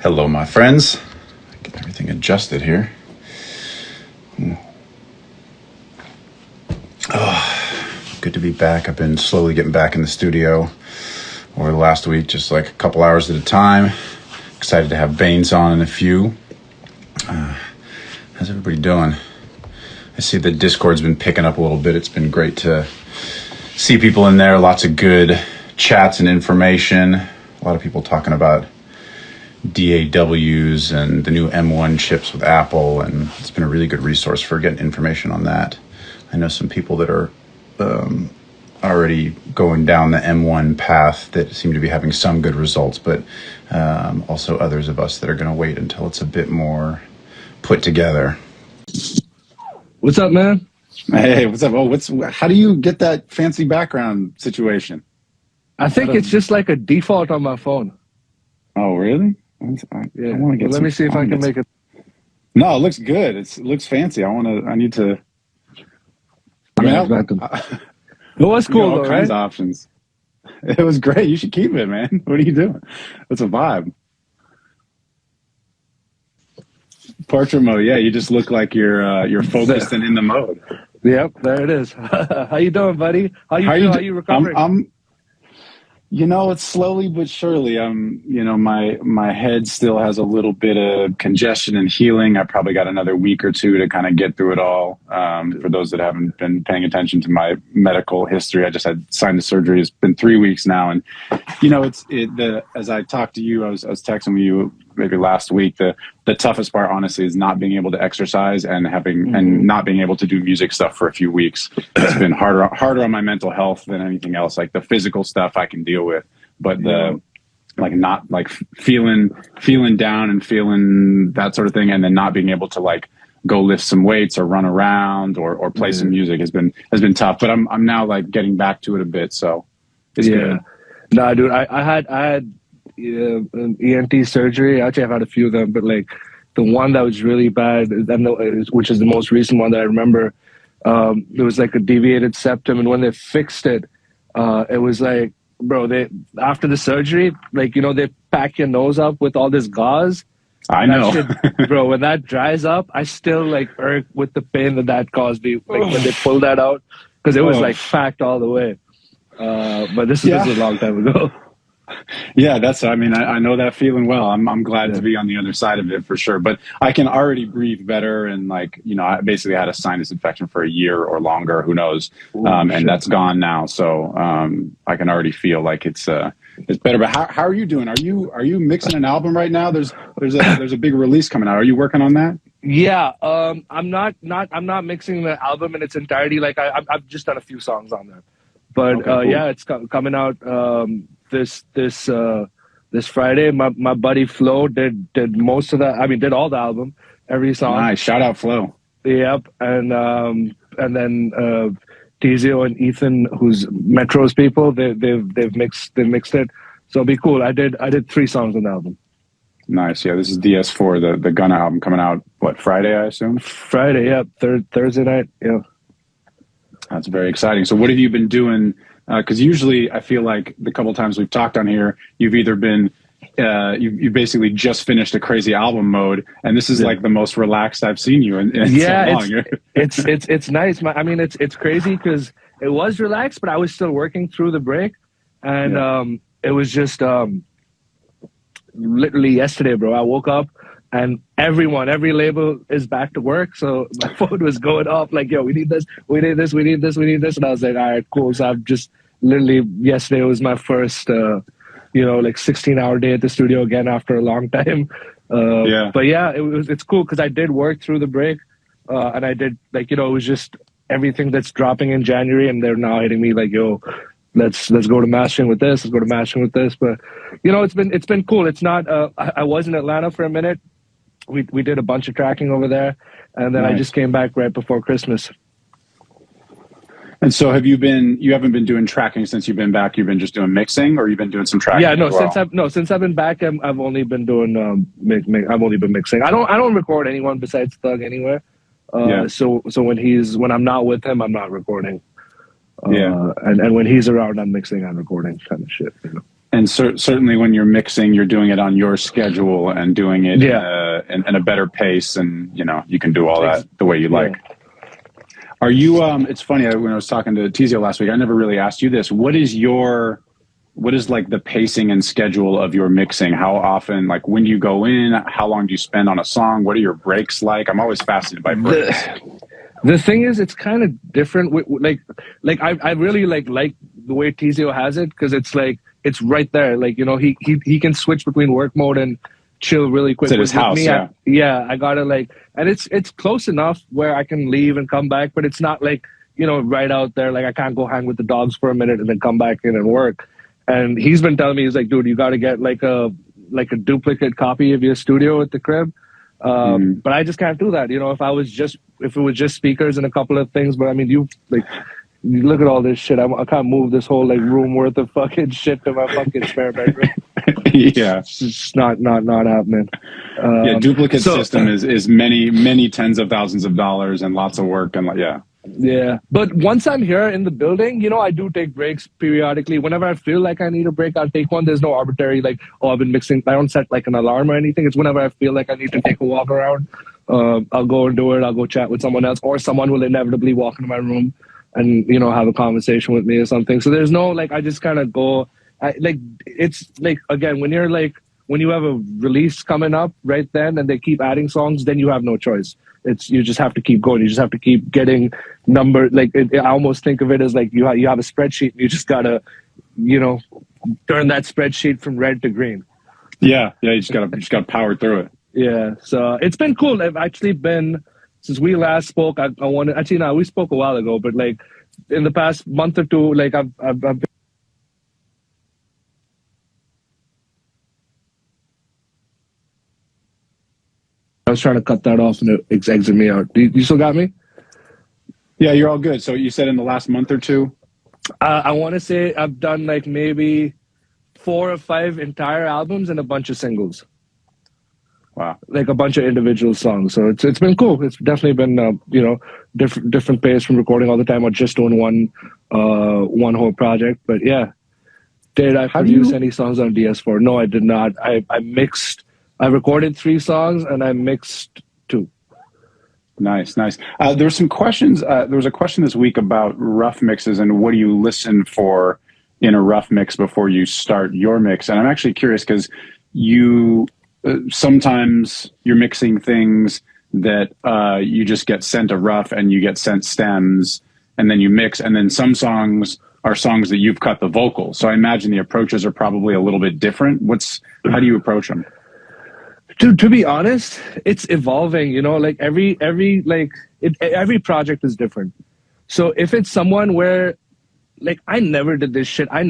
Hello, my friends. Get everything adjusted here. Oh, good to be back. I've been slowly getting back in the studio over the last week, just like a couple hours at a time. Excited to have Bainz on in a few. How's everybody doing? I see the Discord's been picking up a little bit. It's been great to see people in there. Lots of good chats and information. A lot of people talking about DAWs and the new M1 chips with Apple, and it's been a really good resource for getting information on that. I know some people that are already going down the M1 path that seem to be having some good results, but also others of us that are going to wait until it's a bit more put together. What's up, man? Hey, what's up? Oh, how do you get that fancy background situation? I think it's just like a default on my phone. Oh, really? Yeah. Let me see if I can make it. No, it looks good. It looks fancy. I need to. I mean, it was cool, all though, kinds right? of options. It was great. You should keep it, man. What are you doing? It's a vibe. Portrait mode. Yeah, you just look like you're focused and in the mode. Yep, there it is. How you doing, buddy? How you recovering? It's slowly but surely. My head still has a little bit of congestion and healing. I probably got another week or two to kind of get through it all. For those that haven't been paying attention to my medical history, I just had signed the surgery. It's been 3 weeks now, and as I talked to you, I was texting you maybe last week. The toughest part, honestly, is not being able to exercise and and not being able to do music stuff for a few weeks. It's been harder on my mental health than anything else. Like the physical stuff I can deal with, but feeling down and feeling that sort of thing, and then not being able to go lift some weights or run around or play some music has been tough. But I'm now getting back to it a bit, so it's good. Nah, dude, I had an ENT surgery. Actually, I've had a few of them, but the one that was really bad, which is the most recent one that I remember, there was a deviated septum, and when they fixed it, it was bro, after the surgery, they pack your nose up with all this gauze. I know. Shit, bro, when that dries up, I still irk with the pain that caused me when they pulled that out, because it was packed all the way. But this was a long time ago. Yeah, I know that feeling well. I'm glad to be on the other side of it for sure. But I can already breathe better, and I basically had a sinus infection for a year or longer, who knows? And that's gone now. So I can already feel like it's better. But how are you doing? Are you mixing an album right now? There's a big release coming out. Are you working on that? Yeah, I'm not mixing the album in its entirety. I've just done a few songs on there, but okay, cool. Yeah, it's coming out this Friday. My buddy Flo did most of that. I mean, did all the album, every song. Nice, shout out Flo. Yep, and then Tizio and Ethan, who's Metro's people, they've mixed it. So it'll be cool. I did 3 songs on the album. Nice. Yeah, this is DS4, the Gunna album, coming out Friday, I assume. Friday, yeah, Thursday night. Yeah, that's very exciting. So what have you been doing? Because usually I feel like the couple times we've talked on here, you've either been you basically just finished a crazy album mode, and this is the most relaxed I've seen you in so long. It's nice. It's crazy because it was relaxed, but I was still working through the break, and it was just literally yesterday, bro. I woke up and every label is back to work, so my phone was going off yo, we need this, we need this, we need this, we need this, and I was like, all right, cool. So I've just literally, yesterday was my first 16-hour day at the studio again after a long time. But yeah, it's cool because I did work through the break, and I did it was just everything that's dropping in January, and they're now hitting me yo, let's go to mastering with this, let's go to mastering with this. But it's been cool. It's not I was in Atlanta for a minute. We did a bunch of tracking over there, and then nice. I just came back right before Christmas. And so you haven't been doing tracking since you've been back? You've been just doing mixing, or you've been doing some tracking? Yeah, since I've been back, I've only been doing I've only been mixing. I don't record anyone besides Thug anywhere. So when I'm not with him, I'm not recording. And when he's around, I'm mixing and recording kind of shit. And certainly when you're mixing, you're doing it on your schedule and doing it in a better pace, and you can do all that the way you like. Are you? It's funny, when I was talking to Tizio last week, I never really asked you this. What is like the pacing and schedule of your mixing? How often? Like, when do you go in? How long do you spend on a song? What are your breaks like? I'm always fascinated by breaks. The thing is, it's kind of different. I really like the way Tizio has it, because it's like, it's right there. Like, he can switch between work mode and chill really quick. It's at his house, I gotta and it's close enough where I can leave and come back, but it's not like, right out there. Like, I can't go hang with the dogs for a minute and then come back in and work. And he's been telling me, he's like, dude, you got to get like a duplicate copy of your studio at the crib. But I just can't do that. If it was just speakers and a couple of things, but I mean, you look at all this shit. I can't move this whole room worth of fucking shit to my fucking spare bedroom. Yeah, it's just not happening. Duplicate system is many tens of thousands of dollars and lots of work and Yeah, but once I'm here in the building, I do take breaks periodically. Whenever I feel like I need a break, I'll take one. There's no arbitrary I've been mixing. I don't set an alarm or anything. It's whenever I feel like I need to take a walk around. I'll go and do it. I'll go chat with someone else, or someone will inevitably walk into my room and have a conversation with me or something. So there's no I just kind of go. It's again, when you have a release coming up right then, and they keep adding songs, then you have no choice. You just have to keep going. You just have to keep getting number. I almost think of it as you have a spreadsheet, and you just gotta, turn that spreadsheet from red to green. Yeah. You just gotta power through it. Yeah. So it's been cool. I've actually been, since we last spoke. We spoke a while ago, but in the past month or two, I've been. I was trying to cut that off and it exited me out. You still got me? Yeah, you're all good. So you said in the last month or two? I want to say I've done maybe 4 or 5 entire albums and a bunch of singles. Wow. A bunch of individual songs. So it's been cool. It's definitely been, different pace from recording all the time or just doing one whole project. But yeah. Did I produce any songs on DS4? No, I did not. I mixed. I recorded 3 songs and I mixed 2. Nice. There were some questions. There was a question this week about rough mixes and what do you listen for in a rough mix before you start your mix. And I'm actually curious because sometimes you're mixing things that you just get sent a rough and you get sent stems and then you mix. And then some songs are songs that you've cut the vocals. So I imagine the approaches are probably a little bit different. How do you approach them? To be honest, it's evolving, every project is different. So if it's someone where I never did this shit, I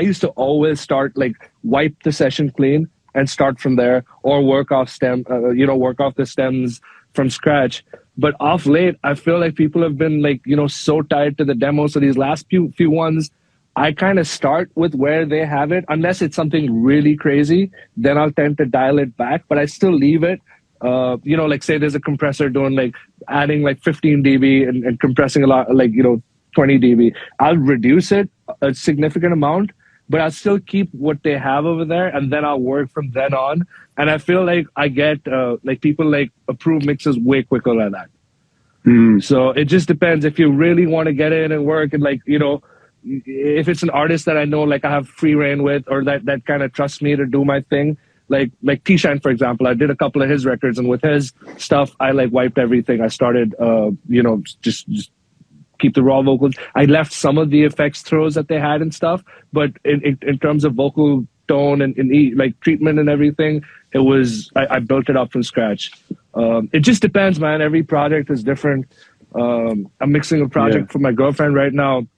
used to always start wipe the session clean and start from there, or work off the stems from scratch. But off late, I feel like people have been so tied to the demo. So these last few ones, I kind of start with where they have it. Unless it's something really crazy, then I'll tend to dial it back, but I still leave it. Say there's a compressor doing adding 15 dB and compressing a lot, 20 dB. I'll reduce it a significant amount, but I'll still keep what they have over there, and then I'll work from then on. And I feel like I get people approve mixes way quicker than that. So it just depends. If you really want to get in and work and if it's an artist that I know, I have free reign with, or that kind of trusts me to do my thing, like T-Shine, for example, I did a couple of his records, and with his stuff, I wiped everything. I started, just keep the raw vocals. I left some of the effects throws that they had and stuff, but in terms of vocal tone and treatment and everything, it was, I built it up from scratch. It just depends, man. Every project is different. I'm mixing a project for my girlfriend right now.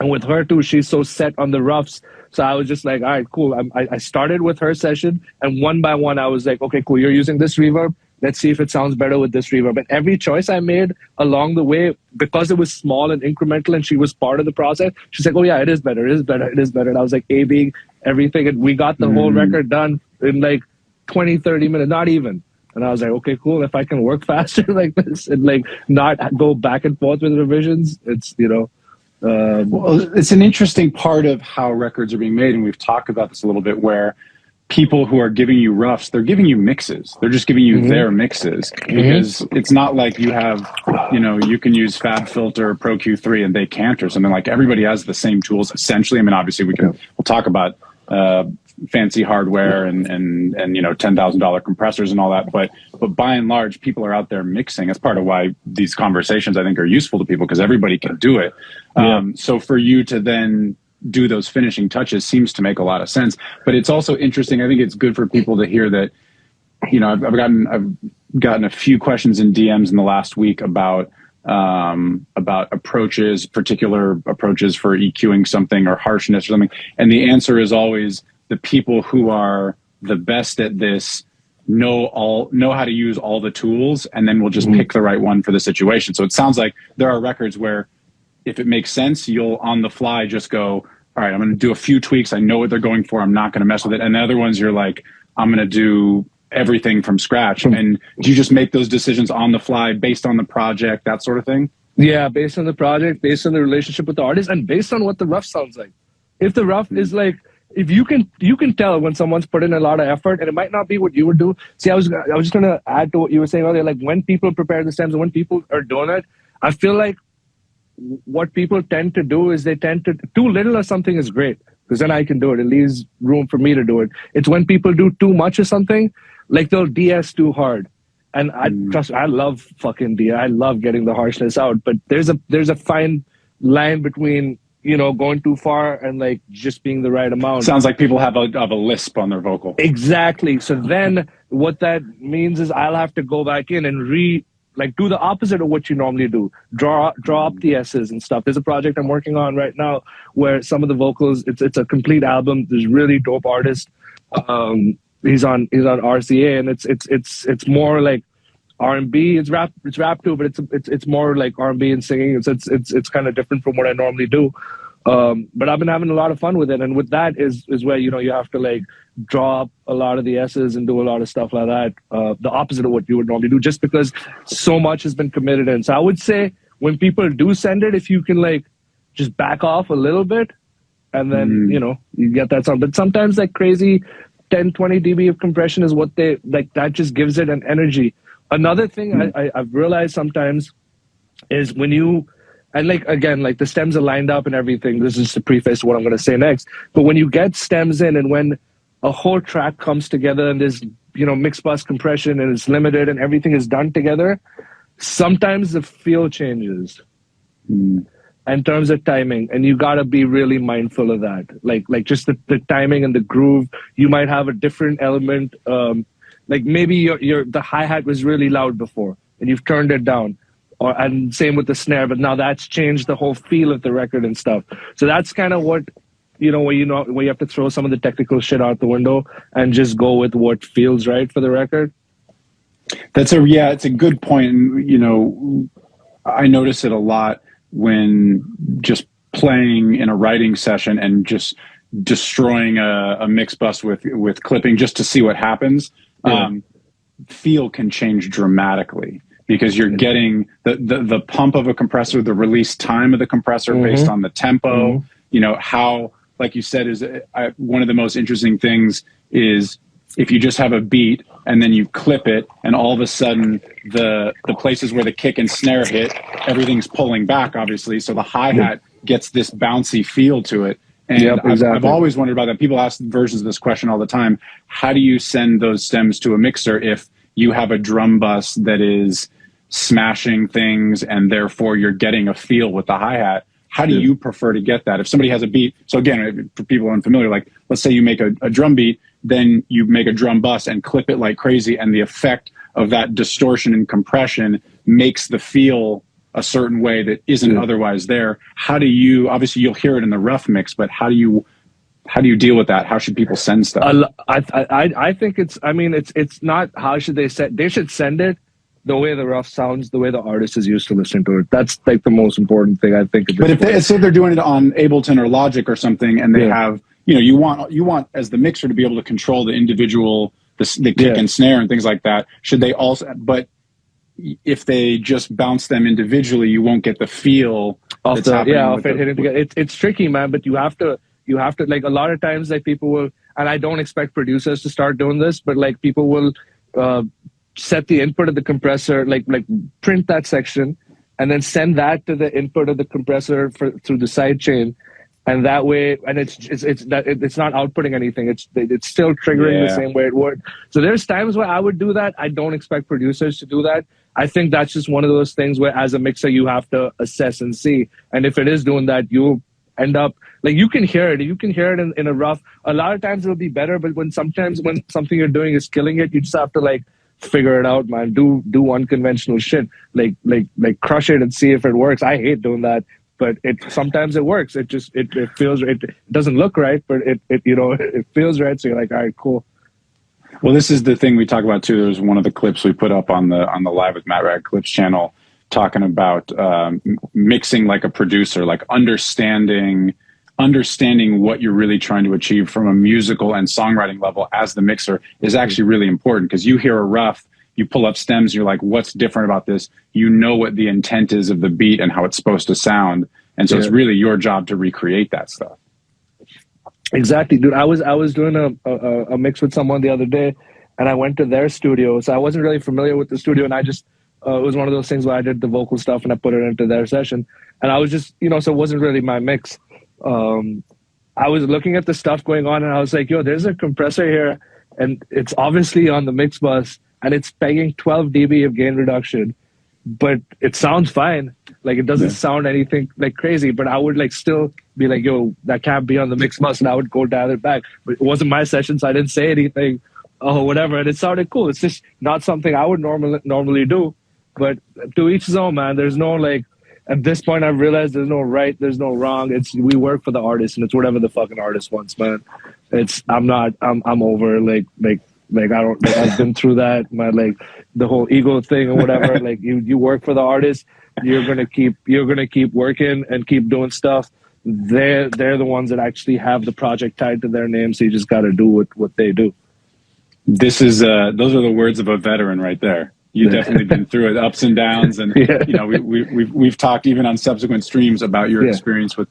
And with her too, she's so set on the roughs. So I was just all right, cool. I started with her session, and one by one, I was okay, cool. You're using this reverb. Let's see if it sounds better with this reverb. And every choice I made along the way, because it was small and incremental, and she was part of the process, she's oh yeah, it is better, it is better, it is better. And I was A-Bing everything, and we got the whole record done in 20, 30 minutes, not even. And I was okay, cool. If I can work faster like this and not go back and forth with revisions, it's Well, it's an interesting part of how records are being made, and we've talked about this a little bit, where people who are giving you roughs, they're giving you mixes. They're just giving you their mixes, because it's not like you have, you can use FabFilter, Pro Q3, and they can't, or something. Like, everybody has the same tools essentially. I mean, obviously we'll talk about fancy hardware and $10,000 compressors and all that, but by and large, people are out there mixing. That's part of why these conversations, I think, are useful to people, because everybody can do it. So for you to then do those finishing touches seems to make a lot of sense. But it's also interesting. I think it's good for people to hear that, I've gotten a few questions in DMs in the last week about approaches, particular approaches for EQing something or harshness or something. And the answer is always, the people who are the best at this know how to use all the tools, and then we'll just pick the right one for the situation. So it sounds like there are records where, if it makes sense, you'll on the fly just go, all right, I'm going to do a few tweaks. I know what they're going for. I'm not going to mess with it. And the other ones, you're like, I'm going to do everything from scratch. And do you just make those decisions on the fly based on the project, that sort of thing? Yeah, based on the project, based on the relationship with the artist, and based on what the rough sounds like. If the rough is like, if you can tell when someone's put in a lot of effort, and it might not be what you would do. See, I was just going to add to what you were saying earlier. Like, when people prepare the stems and when people are doing it, I feel like what people tend to do is they tend to, too little of something is great, because then I can do it. It leaves room for me to do it. It's when people do too much of something, like they'll DS too hard. And I love fucking DS. I love getting the harshness out, but there's a fine line between, going too far and like just being the right amount. Sounds like people have a lisp on their vocal. Exactly. So then what that means is I'll have to go back in and do the opposite of what you normally do. Draw up the S's and stuff. There's a project I'm working on right now where some of the vocals, it's a complete album. There's really dope artist. He's on RCA, and it's more like R&B. It's rap too, but it's more like R&B and singing. It's kind of different from what I normally do. But I've been having a lot of fun with it, and with that is where you have to like draw up a lot of the S's and do a lot of stuff like that. The opposite of what you would normally do, just because so much has been committed in. So I would say when people do send it, if you can like just back off a little bit, and then you get that sound. But sometimes like crazy 10, 20 dB of compression is what they like. That just gives it an energy. Another thing I've realized sometimes is when you, and like, again, like the stems are lined up and everything. This is the preface to what I'm going to say next. But when you get stems in, and when a whole track comes together and there's, mix bus compression and it's limited and everything is done together, sometimes the feel changes in terms of timing. And you got to be really mindful of that. Like just the timing and the groove. You might have a different element. Like maybe the hi-hat was really loud before and you've turned it down. And same with the snare, but now that's changed the whole feel of the record and stuff. So that's kind of what, where you have to throw some of the technical shit out the window and just go with what feels right for the record. It's a good point. And, I notice it a lot when just playing in a writing session and just destroying a mix bus with clipping just to see what happens. Feel can change dramatically, because you're getting the pump of a compressor, the release time of the compressor based on the tempo. How, like you said, is one of the most interesting things is if you just have a beat and then you clip it, and all of a sudden the places where the kick and snare hit, everything's pulling back, obviously. So the hi-hat gets this bouncy feel to it. And exactly. I've always wondered about that. People ask versions of this question all the time. How do you send those stems to a mixer if you have a drum bus that is smashing things and therefore you're getting a feel with the hi-hat? How do you prefer to get that? If somebody has a beat, so again, for people unfamiliar, like let's say you make a drum beat, then you make a drum bus and clip it like crazy, and the effect of that distortion and compression makes the feel a certain way that isn't otherwise there. How do you, obviously you'll hear it in the rough mix, but how do you deal with that? How should people send stuff? I think it's not how should they send. They should send it the way the rough sounds, the way the artist is used to listening to it. That's like the most important thing, I think. But if say they're doing it on Ableton or Logic or something, and they have, you want as the mixer to be able to control the individual, the kick and snare and things like that. Should they also? But if they just bounce them individually, you won't get the feel of that's happening. Of it hitting together. It's tricky, man, but you have to like a lot of times like people will, and I don't expect producers to start doing this, but like people will set the input of the compressor, like print that section and then send that to the input of the compressor through the side chain. And that way, and it's not outputting anything. It's still triggering the same way it would. So there's times where I would do that. I don't expect producers to do that. I think that's just one of those things where as a mixer, you have to assess and see. And if it is doing that, you'll end up, like you can hear it. You can hear it in a rough. A lot of times it'll be better, but when something you're doing is killing it, you just have to like figure it out, man. Do unconventional shit. Like crush it and see if it works. I hate doing that. But sometimes it works. It feels, it doesn't look right, but it feels right. So you're like, all right, cool. Well, this is the thing we talk about too. There's one of the clips we put up on the Live with MattRad clips channel talking about mixing like a producer, like understanding what you're really trying to achieve from a musical and songwriting level as the mixer is actually really important, because you hear a rough, you pull up stems, you're like, what's different about this? You know what the intent is of the beat and how it's supposed to sound. And so it's really your job to recreate that stuff. Exactly, dude. I was doing a mix with someone the other day, and I went to their studio. So I wasn't really familiar with the studio, and I just, it was one of those things where I did the vocal stuff and I put it into their session. And I was just, so it wasn't really my mix. I was looking at the stuff going on, and I was like, yo, there's a compressor here, and it's obviously on the mix bus, and it's pegging 12 dB of gain reduction, but it sounds fine. Like it doesn't sound anything like crazy, but I would like still be like, yo, that can't be on the mix bus, and I would go dial it back. But it wasn't my session, so I didn't say anything or whatever, and it sounded cool. It's just not something I would normally do, but to each his own, man. There's no like, at this point I've realized there's no right, there's no wrong. We work for the artist, and it's whatever the fucking artist wants, man. I'm over like I don't, like, I've been through that, man, like the whole ego thing or whatever. Like you work for the artist, you're gonna keep working and keep doing stuff. They're the ones that actually have the project tied to their name, so you just gotta do what they do. This is those are the words of a veteran right there. You've definitely been through it, ups and downs, and we've talked even on subsequent streams about your experience with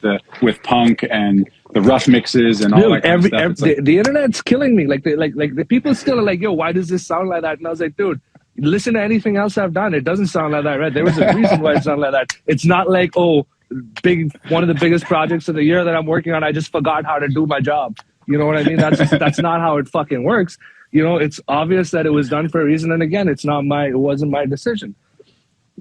punk and the rough mixes and all that kind of stuff. The internet's killing me. Like the people still are like, yo, why does this sound like that? And I was like, dude, listen to anything else I've done. It doesn't sound like that, right? There was a reason why it sounded like that. It's not like, oh, one of the biggest projects of the year that I'm working on, I just forgot how to do my job. You know what I mean? That's not how it fucking works. It's obvious that it was done for a reason. And again, it wasn't my decision.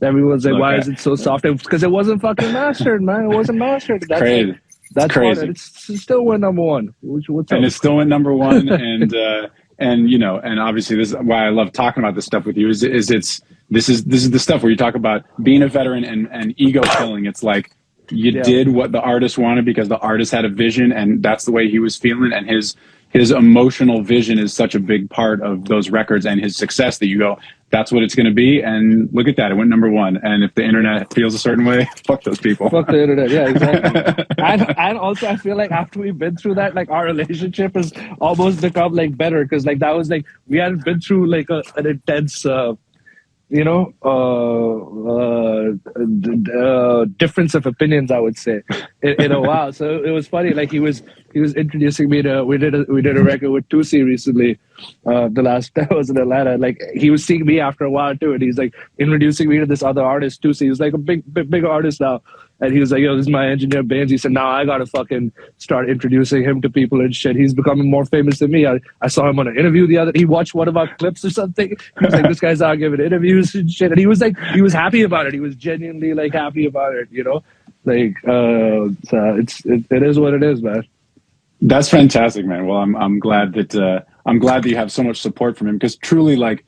Everyone's like, why is it so soft? Because it wasn't fucking mastered, man. It wasn't mastered. That's crazy. That's crazy. It still went number one. What's up? And it still went number one. and obviously this is why I love talking about this stuff with you this is the stuff where you talk about being a veteran and ego killing. It's like you did what the artist wanted because the artist had a vision, and that's the way he was feeling, and his emotional vision is such a big part of those records and his success that you go, that's what it's going to be. And look at that. It went number one. And if the internet feels a certain way, fuck those people. Fuck the internet. Yeah, exactly. and also I feel like after we've been through that, like our relationship has almost become like better. Cause like that was like, we hadn't been through like an intense, difference of opinions, I would say, in a while. So it was funny. Like he was introducing me to. We did a record with Tusi recently. The last that was in Atlanta. Like he was seeing me after a while too, and he's like introducing me to this other artist, Tusi. He's like a big artist now. And he was like, yo, this is my engineer, Bainz. He said, now I got to fucking start introducing him to people and shit. He's becoming more famous than me. I saw him on an interview he watched one of our clips or something. He was like, this guy's out giving interviews and shit. And he was like, he was happy about it. He was genuinely like happy about it, Like, so it is what it is, man. That's fantastic, man. Well, I'm glad that you have so much support from him, because truly, like,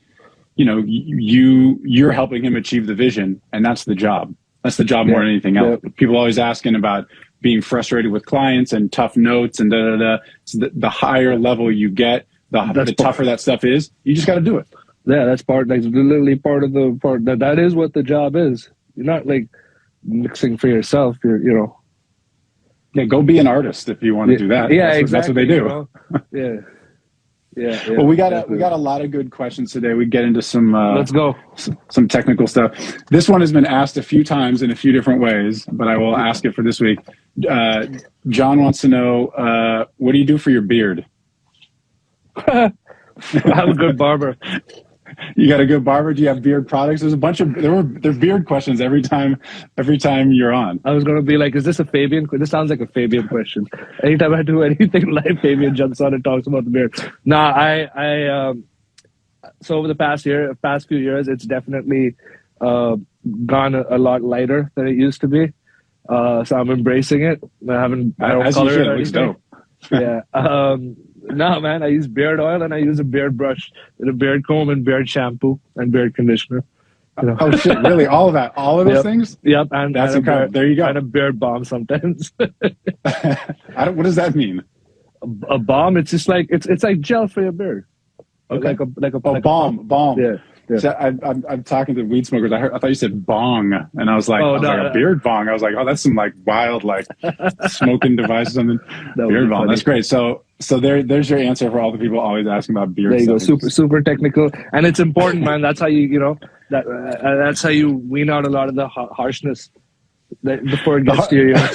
you're helping him achieve the vision, and that's the job. That's the job more than anything else. Yeah. People always asking about being frustrated with clients and tough notes and da-da-da. So the higher level you get, the tougher that stuff is. You just got to do it. Yeah, that's literally part of the part. That is what the job is. You're not like mixing for yourself. Yeah, go be an artist if you want to do that. Yeah, that's what they do. Yeah. Yeah. Well, we got a lot of good questions today. We get into some Let's go. some technical stuff. This one has been asked a few times in a few different ways, but I will ask it for this week. John wants to know, what do you do for your beard? I'm a good barber. You got a good barber? Do you have beard products? There's a bunch of there's beard questions every time you're on. I was gonna be like, is this a Fabian? This sounds like a Fabian question. Anytime I do anything live, Fabian jumps on and talks about the beard. Nah, so over the past few years, it's definitely gone a lot lighter than it used to be. So I'm embracing it. I don't color it. It looks dope. Yeah. No, man, I use beard oil and I use a beard brush and a beard comb and beard shampoo and beard conditioner. You know? Oh shit! Really? All of that? All of those things? Yep. And that's incredible. There you go. And a beard balm sometimes. What does that mean? A balm? It's just like it's like gel for your beard. Okay. Like a balm. Yeah. Yeah. So I'm talking to weed smokers. I thought you said bong, and I was like, a beard bong. I was like, oh, that's some like wild like smoking device or something. Beard bong. That's great. So there's your answer for all the people always asking about beard. There you go. Super technical, and it's important, man. That's how that's how you wean out a lot of the harshness before it gets to your ears.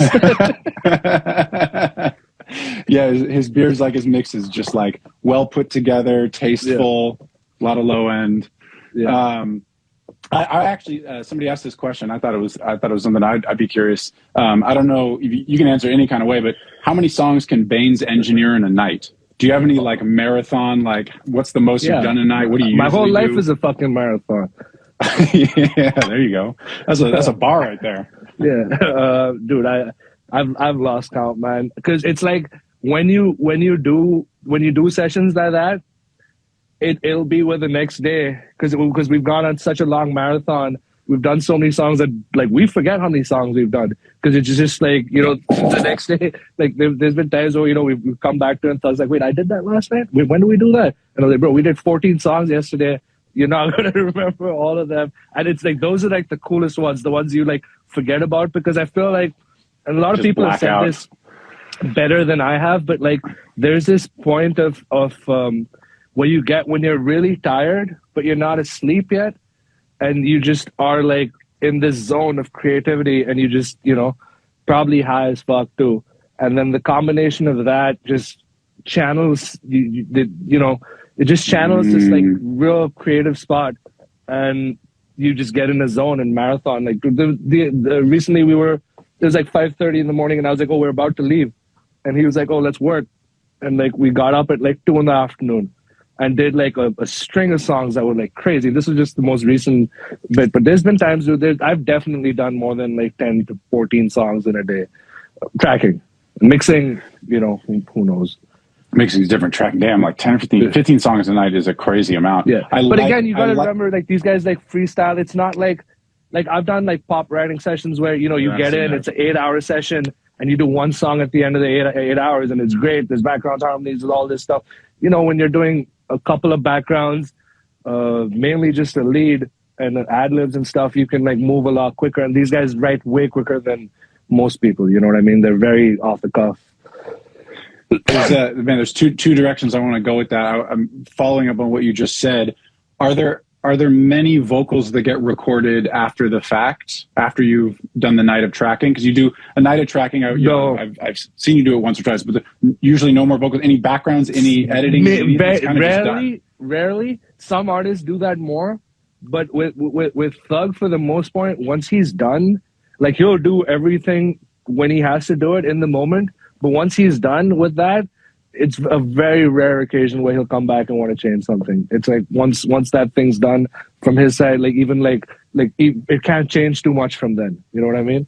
Yeah, his beard's like his mixes, just like well put together, tasteful, a lot of low end. Yeah. I actually somebody asked this question. I thought it was something I'd be curious. I don't know if you can answer any kind of way, but how many songs can Bainz engineer in a night? Do you have any like marathon? Like, what's the most you've done in a night? What do you? My whole life is a fucking marathon. Yeah, there you go. That's a bar right there. Yeah, dude, I've lost count, man. Because it's like when you do sessions like that. It'll be with the next day because we've gone on such a long marathon. We've done so many songs that like we forget how many songs we've done because it's just like the next day. Like there's been times where we've come back to it and I was like, wait, I did that last night. Wait, when did we do that? And I was like, bro, we did 14 songs yesterday. You're not gonna remember all of them. And it's like those are like the coolest ones, the ones you like forget about because I feel like and a lot of people have said this better than I have, but like there's this point of where you get when you're really tired, but you're not asleep yet, and you just are like in this zone of creativity, and you just probably high as fuck too, and then the combination of that just channels it just channels this like real creative spot, and you just get in a zone and marathon. Like recently it was like 5:30 in the morning, and I was like, oh, we're about to leave, and he was like, oh, let's work, and like we got up at like 2 PM. And did like a string of songs that were like crazy. This was just the most recent bit, but there's been times where I've definitely done more than like 10 to 14 songs in a day. Tracking, mixing, who knows? Mixing is different. Tracking, damn, like 10 or 15 songs a night is a crazy amount. Yeah, but again, you gotta remember, like these guys like freestyle. It's not like I've done like pop writing sessions where you get in, it's an 8-hour session, and you do one song at the end of the 8 hours, and it's great. There's background harmonies, there's all this stuff. When you're doing a couple of backgrounds, mainly just a lead and ad-libs and stuff, you can like move a lot quicker. And these guys write way quicker than most people. You know what I mean? They're very off the cuff. There's two directions I want to go with that. I'm following up on what you just said. Are there many vocals that get recorded after the fact, after you've done the night of tracking? Because you do a night of tracking. I've seen you do it once or twice, but usually no more vocals. Any backgrounds, any editing? Rarely. Some artists do that more, but with Thug, for the most part, once he's done, like he'll do everything when he has to do it in the moment. But once he's done with that, it's a very rare occasion where he'll come back and want to change something. It's like once that thing's done from his side, like even like it can't change too much from then. You know what I mean?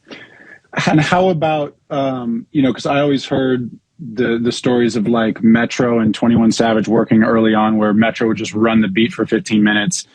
And how about because I always heard the stories of like Metro and 21 Savage working early on, where Metro would just run the beat for 15 minutes.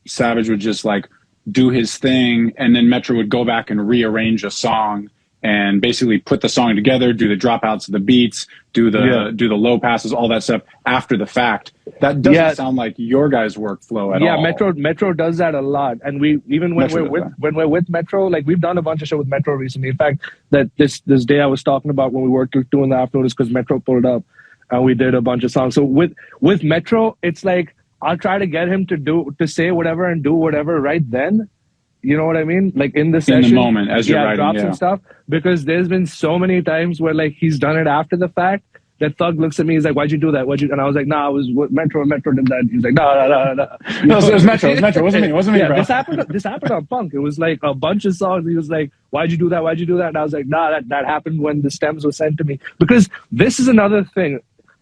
Savage would just like do his thing, and then Metro would go back and rearrange a song and basically put the song together, do the dropouts of the beats, do the low passes, all that stuff after the fact. That doesn't sound like your guys' workflow at all. Yeah, Metro does that a lot, and we even when we're with Metro, like we've done a bunch of shows with Metro recently. In fact, that this day I was talking about when we worked till 2 in the afternoon is because Metro pulled up, and we did a bunch of songs. So with Metro, it's like I'll try to get him to say whatever and do whatever right then. You know what I mean? Like in the session, in the moment as you're writing, drops and stuff. Because there's been so many times where like he's done it after the fact that Thug looks at me, he's like, "Why'd you do that? And I was like, "Nah, it was Metro. Metro did that." He's like, "No. No, it was Metro. It was Metro. It wasn't me, yeah, bro. This happened on Punk. It was like a bunch of songs. He was like, "Why'd you do that? Why'd you do that?" And I was like, "Nah, that happened when the stems were sent to me." Because this is another thing.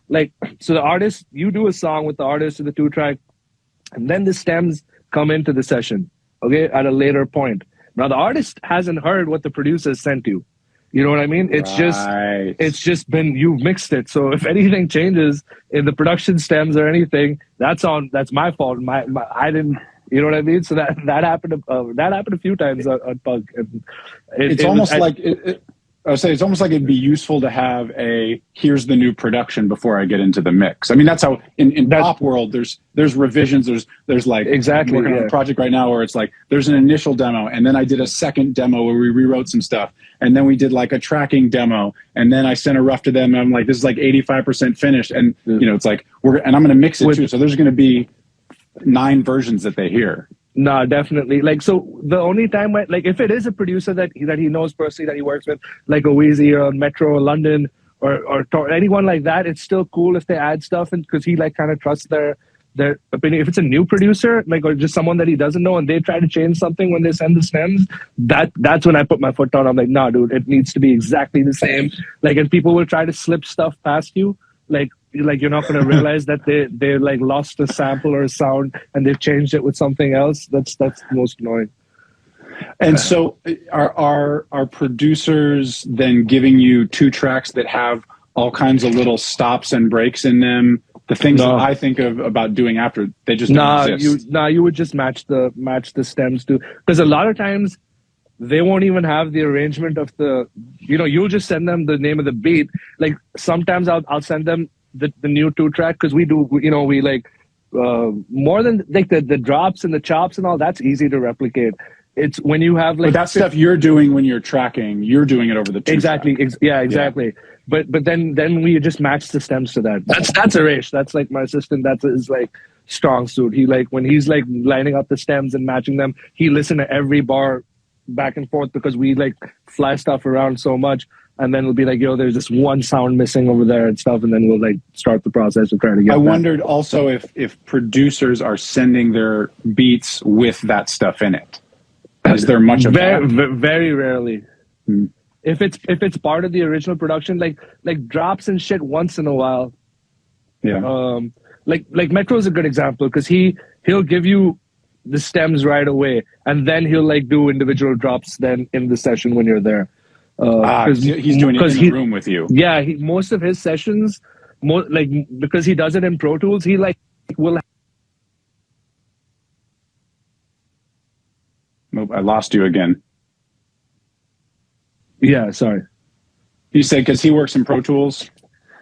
Like, so the artist, you do a song with the artist or the 2-track, and then the stems come into the session, okay, at a later point. Now the artist hasn't heard what the producer sent you. You know what I mean? It's just been, you've mixed it. So if anything changes in the production stems or anything, that's my fault. I didn't, you know what I mean? So that happened a few times on Punk. It's almost like it'd be useful to have here's the new production before I get into the mix. I mean, that's how in pop world there's revisions, there's like exactly working on a project right now where it's like there's an initial demo and then I did a second demo where we rewrote some stuff and then we did like a tracking demo and then I sent a rough to them and I'm like, this is like 85% finished, and you know, it's like and I'm gonna mix it too. So there's gonna be 9 versions that they hear. No, definitely. Like, so the only time, like, if it is a producer that he knows personally, that he works with, like a Wheezy or Metro or London or anyone like that, it's still cool if they add stuff, and because he like kind of trusts their opinion. If it's a new producer, like, or just someone that he doesn't know, and they try to change something when they send the stems, that's when I put my foot down. I'm like, nah, dude, it needs to be exactly the same. Like, and people will try to slip stuff past you, like you're not going to realize that they like lost a sample or a sound and they've changed it with something else. That's the most annoying. And so are producers then giving you 2 tracks that have all kinds of little stops and breaks in them? The things that I think of about doing after, they just don't exist. You would just match the stems to, because a lot of times they won't even have the arrangement of the, you know, you'll just send them the name of the beat. Like sometimes I'll send them the new 2-track, because we do, you know, we like more than like the drops and the chops and all, that's easy to replicate. It's when you have like, but that stuff you're doing when you're tracking, you're doing it over the 2-track. Exactly. Exactly. Yeah. But then we just match the stems to that. That's Arish. That's like my assistant. That's his like strong suit. He like, when he's like lining up the stems and matching them, he listen to every bar back and forth, because we like fly stuff around so much. And then we'll be like, yo, there's this one sound missing over there and stuff. And then we'll like start the process of trying to get I wondered also if producers are sending their beats with that stuff in it. Is there much of that? Very rarely. If it's part of the original production, like drops and shit once in a while. Yeah. Like Metro is a good example, because he'll give you the stems right away, and then he'll like do individual drops then in the session when you're there. Because he's doing it in the room with you. Yeah, most of his sessions, because he does it in Pro Tools, he like will. I lost you again. Yeah, sorry. You said because he works in Pro Tools?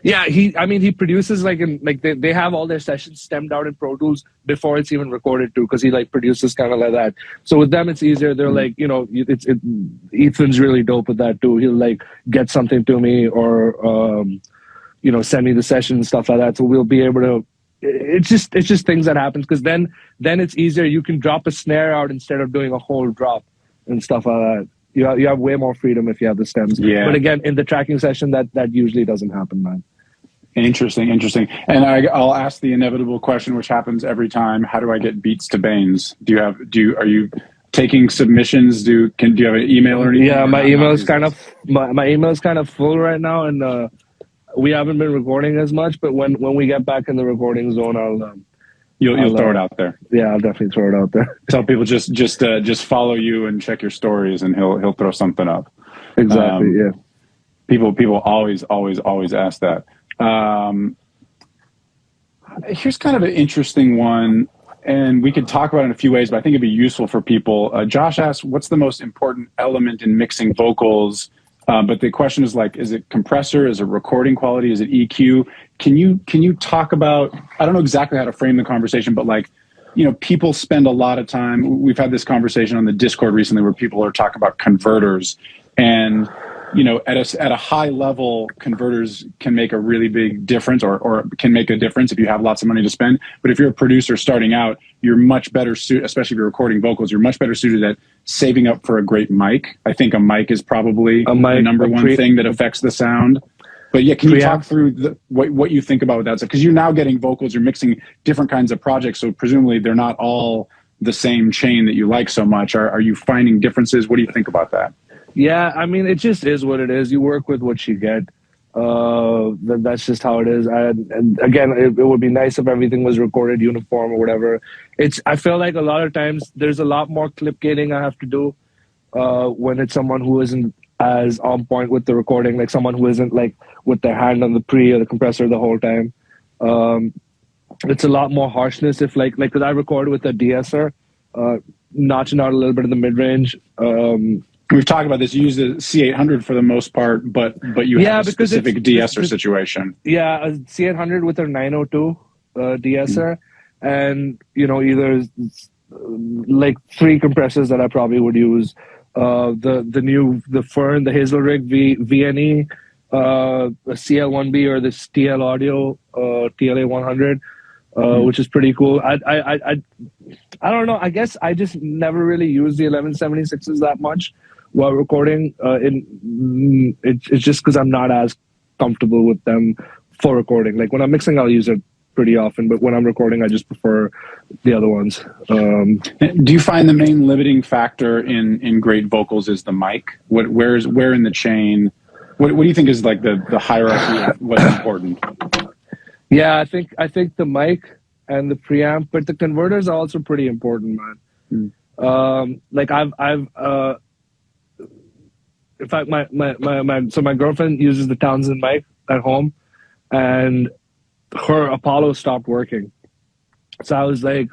Yeah, he produces they have all their sessions stemmed out in Pro Tools before it's even recorded too, because he like produces kind of like that. So with them it's easier. They're like, you know, Ethan's really dope with that too. He'll like get something to me or you know, send me the session and stuff like that. So we'll be able to. It's just things that happens, because then it's easier. You can drop a snare out instead of doing a whole drop and stuff like that. You have way more freedom if you have the stems. Yeah. But again, in the tracking session, that usually doesn't happen, man. Interesting. And I'll ask the inevitable question, which happens every time: how do I get beats to Bainz? Are you taking submissions? Do you have an email or anything? Yeah, my email is kind of full right now, and we haven't been recording as much. But when we get back in the recording zone, I'll throw it out there. Yeah, I'll definitely throw it out there. Tell people just follow you and check your stories, and he'll throw something up. Exactly. Yeah. People always ask that. Here's kind of an interesting one, and we could talk about it in a few ways, but I think it'd be useful for people. Josh asked, what's the most important element in mixing vocals? But the question is like, is it compressor? Is it recording quality? Is it EQ? Can you talk about, I don't know exactly how to frame the conversation, but like, you know, people spend a lot of time. We've had this conversation on the Discord recently where people are talking about converters, and at a high level, converters can make a really big difference, or can make a difference if you have lots of money to spend. But if you're a producer starting out, you're much better suited, especially if you're recording vocals, you're much better suited at saving up for a great mic. I think a mic is probably the number one thing that affects the sound. But yeah, can you talk through what you think about that? Because you're now getting vocals, you're mixing different kinds of projects, so presumably they're not all the same chain that you like so much. Are you finding differences? What do you think about that? Yeah, I mean, it just is what it is. You work with what you get. That's just how it is. And again, it would be nice if everything was recorded uniform or whatever. I feel like a lot of times there's a lot more clip gating I have to do when it's someone who isn't as on point with the recording, like someone who isn't like with their hand on the pre or the compressor the whole time. It's a lot more harshness if like because I record with a de-esser, notching out a little bit of the mid-range. We've talked about this. You use the C800 for the most part, but you have a specific de-esser situation. Yeah, a C800 with a 902 de-esser, and either like 3 compressors that I probably would use. The Fern, the Hazel Rig VNE, a CL1B or the TL Audio TLA 100, which is pretty cool. I don't know. I guess I just never really used the 1176s that much while recording. It's just because I'm not as comfortable with them for recording. Like when I'm mixing, I'll use it pretty often, but when I'm recording, I just prefer the other ones. Do you find the main limiting factor in great vocals is the mic? Where in the chain? What do you think is like the hierarchy of what's important? Yeah, I think the mic and the preamp, but the converters are also pretty important, man. Like I've in fact, my girlfriend uses the Townsend mic at home, and her Apollo stopped working. So I was like,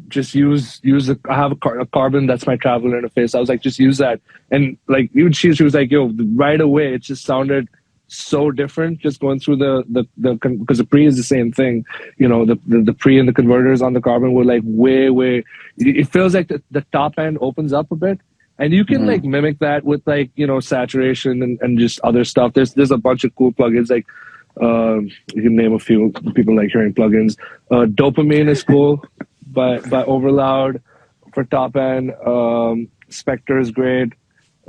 just use I have a Carbon, that's my travel interface. I was like, just use that. And like even she was like, yo, right away it just sounded so different just going through because the pre is the same thing. The pre and the converters on the Carbon were like way, it feels like the top end opens up a bit. And you can like mimic that with like, saturation and just other stuff. There's a bunch of cool plugins like you can name a few people like hearing plugins. Dopamine is cool by Overloud for top end. Spectre is great.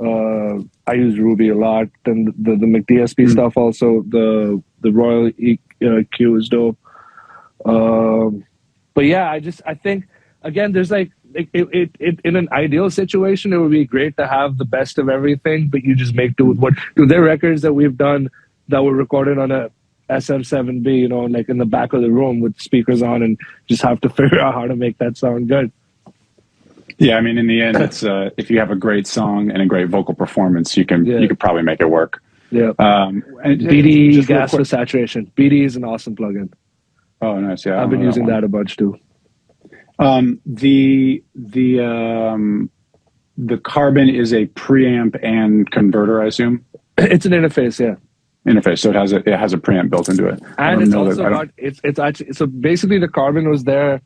I use Ruby a lot, and the McDSP stuff also. The Royal EQ is dope. But yeah, I think again, there's like it in an ideal situation, it would be great to have the best of everything, but you just make do with what. There are records that we've done that were recorded on a SM7B, like in the back of the room with speakers on, and just have to figure out how to make that sound good. Yeah, I mean, in the end, it's if you have a great song and a great vocal performance, you could probably make it work. Yeah. And BD gasless saturation. BD is an awesome plugin. Oh, nice. Yeah, I've been using that a bunch too. The Carbon is a preamp and converter, I assume. It's an interface, yeah. Interface, so it has a preamp built into it. And it's also got it's actually, so basically the Carbon was their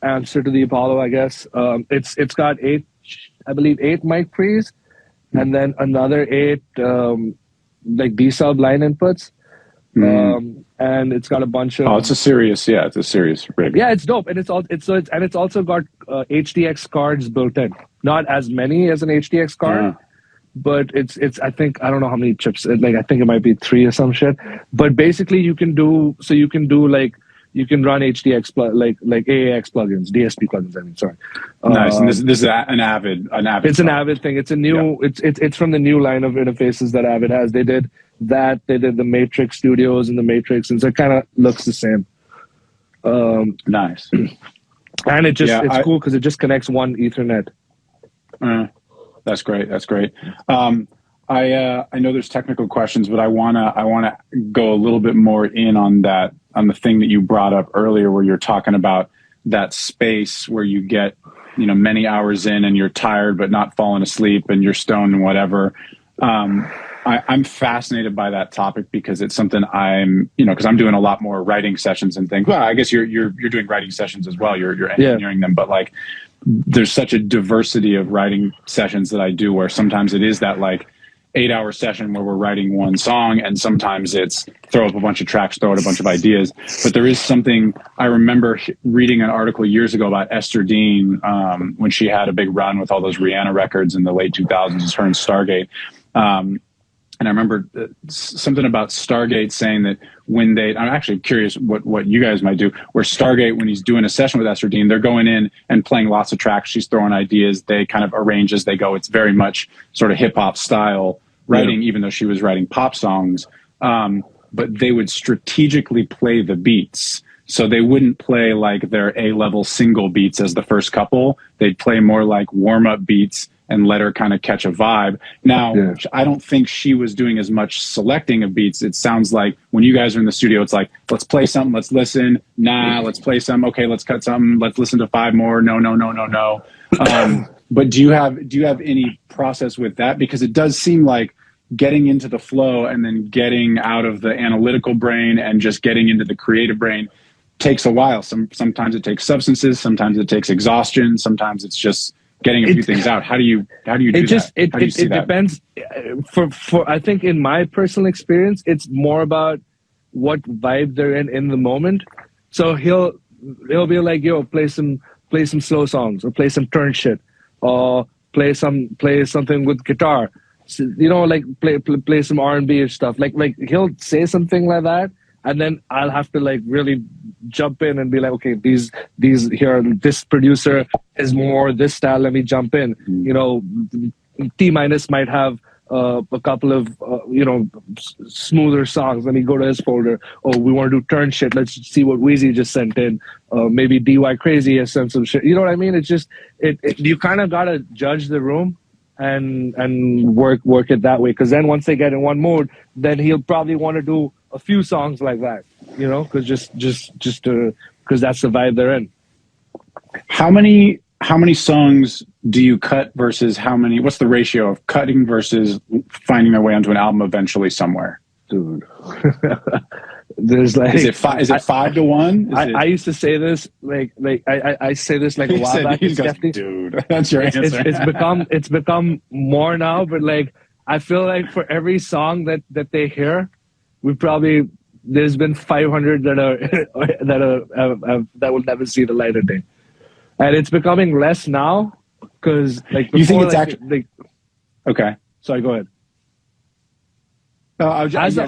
answer to the Apollo, I guess. It's got 8 mic pre's, and then another 8 like D-sub line inputs. And it's got a bunch of it's a serious rig. Yeah, it's dope, and it's also got HDX cards built in. Not as many as an HDX card, but it's I think I don't know how many chips. Like I think it might be 3 or some shit. But basically, you can run HDX like AAX plugins, DSP plugins. I mean, sorry. Nice. And this is an Avid. It's an Avid thing. It's a new. Yeah. It's from the new line of interfaces that Avid has. They did the Matrix Studios and the Matrix, and so it kind of looks the same. Nice. And it's cool because it just connects one Ethernet. That's great. I know there's technical questions, but I wanna go a little bit more in on the thing that you brought up earlier, where you're talking about that space where you get many hours in and you're tired but not falling asleep and you're stoned and whatever. I'm fascinated by that topic because it's something because I'm doing a lot more writing sessions and things. Well, I guess you're doing writing sessions as well. You're engineering them, but like there's such a diversity of writing sessions that I do, where sometimes it is that like 8-hour session where we're writing one song, and sometimes it's throw up a bunch of tracks, throw out a bunch of ideas. But there is something, I remember reading an article years ago about Esther Dean, when she had a big run with all those Rihanna records in the late 2000s, her and Stargate. And I remember something about Stargate saying that when I'm actually curious what you guys might do, where Stargate, when he's doing a session with Esther Dean, they're going in and playing lots of tracks. She's throwing ideas. They kind of arrange as they go. It's very much sort of hip hop style writing, even though she was writing pop songs. But they would strategically play the beats. So they wouldn't play like their A-level single beats as the first couple. They'd play more like warm-up beats and let her kind of catch a vibe. Now, I don't think she was doing as much selecting of beats. It sounds like when you guys are in the studio, it's like, let's play something, let's listen. Nah, let's play some. Okay, let's cut something. Let's listen to 5 more. No. But do you have any process with that? Because it does seem like getting into the flow and then getting out of the analytical brain and just getting into the creative brain takes a while. Sometimes it takes substances. Sometimes it takes exhaustion. Sometimes it's just getting a few things out. How do you do that? It depends. For I think in my personal experience, it's more about what vibe they're in the moment. So he'll be like, yo, play some slow songs, or play some turn shit, or play something with guitar. So, you know, like play some R&B and stuff. Like he'll say something like that, and then I'll have to like really jump in and be like, okay, these here, this producer is more this style. Let me jump in. You know, T- might have a couple of smoother songs. Let me go to his folder. Oh, we want to do turn shit. Let's see what Wheezy just sent in. Maybe DY Crazy has sent some shit. You know what I mean? It's just you kind of gotta judge the room and work it that way. Because then once they get in one mode, then he'll probably want to do a few songs like that, you know, because because that's the vibe they're in. How many songs do you cut versus how many? What's the ratio of cutting versus finding their way onto an album eventually somewhere? Dude, there's like, is it 5 to 1? I used to say this I say this like a while back. Dude, that's your answer. It's become more now, but like I feel like for every song that they hear, there's been 500 that will never see the light of day, and it's becoming less now because like before, you think it's like, actually okay? Sorry, go ahead. As the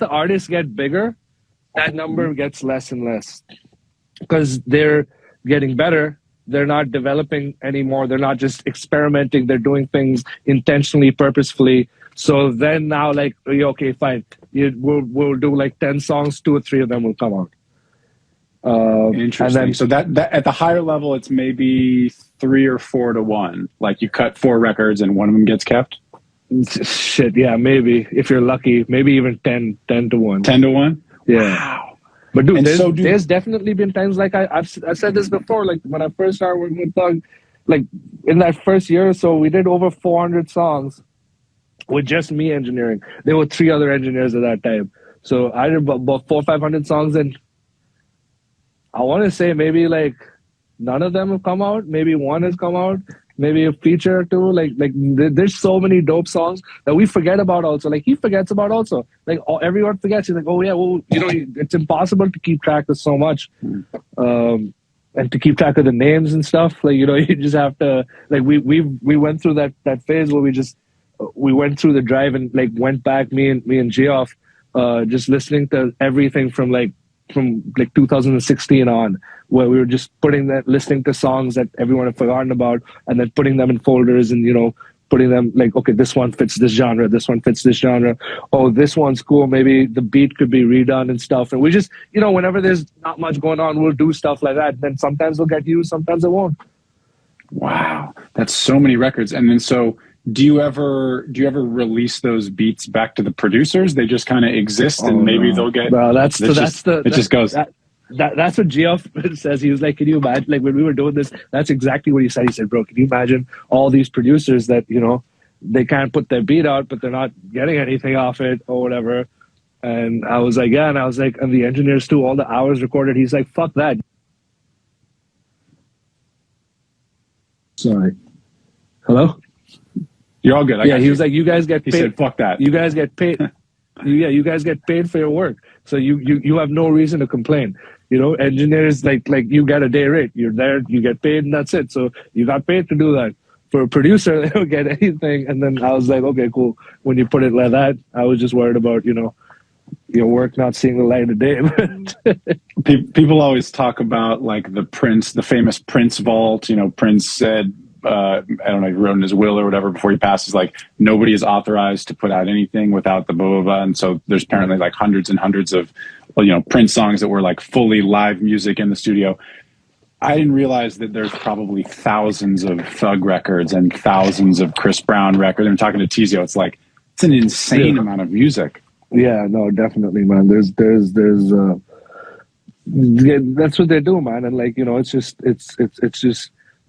artists get bigger, that number gets less and less because they're getting better. They're not developing anymore. They're not just experimenting. They're doing things intentionally, purposefully. So then now, like, okay, fine. We'll do like 10 songs, 2 or 3 of them will come out. Interesting. And then, so that at the higher level, it's maybe 3 or 4 to 1. Like you cut 4 records and one of them gets kept. Shit, yeah, maybe if you're lucky, maybe even 10 to 1. 10 to 1. Yeah. Wow. But dude, there's definitely been times like I've said this before. Like when I first started working with Thug, like in that first year or so, we did over 400 songs with just me engineering. There were 3 other engineers at that time. So I did about 400 or 500 songs, and I want to say maybe like none of them have come out. Maybe one has come out. Maybe a feature or 2. Like there's so many dope songs that we forget about also. Like he forgets about also. Like everyone forgets. He's like, oh yeah, well, you know, it's impossible to keep track of so much. And to keep track of the names and stuff. Like, you know, you just have to, like we went through that phase where we went through the drive and like went back, me and Geoff, just listening to everything from 2016 on, where we were just listening to songs that everyone had forgotten about, and then putting them in folders and, you know, putting them like, okay, this one fits this genre, this one fits this genre. Oh, this one's cool. Maybe the beat could be redone and stuff. And we just, you know, whenever there's not much going on, we'll do stuff like that. Then sometimes it'll get used, sometimes it won't. Wow. That's so many records. And then so do you ever release those beats back to the producers? They just kind of exist and maybe they'll get. Well, that's just goes. That's what Geoff says. He was like, can you imagine, like when we were doing this, that's exactly what he said. He said, bro, can you imagine all these producers that, you know, they can't put their beat out, but they're not getting anything off it or whatever. And I was like, yeah. And I was like, and the engineers too, all the hours recorded. He's like, fuck that. Sorry. Hello? You're all good. He was like, you guys get paid. He said, fuck that. You guys get paid. You guys get paid for your work. So you have no reason to complain. You know, engineers, like you get a day rate. You're there, you get paid, and that's it. So you got paid to do that. For a producer, they don't get anything. And then I was like, okay, cool. When you put it like that, I was just worried about, you know, your work not seeing the light of day. People always talk about like the famous Prince vault. You know, Prince said, I don't know, he wrote in his will or whatever before he passes, like nobody is authorized to put out anything without the blah, blah, blah. And so there's apparently like hundreds and hundreds of, you know, Prince songs that were like fully live music in the studio. I didn't realize that there's probably thousands of Thug records and thousands of Chris Brown records. I'm talking to Tizio. It's like, it's an insane amount of music. Yeah, no, definitely, man. There's that's what they do, man. And like, you know, it's just,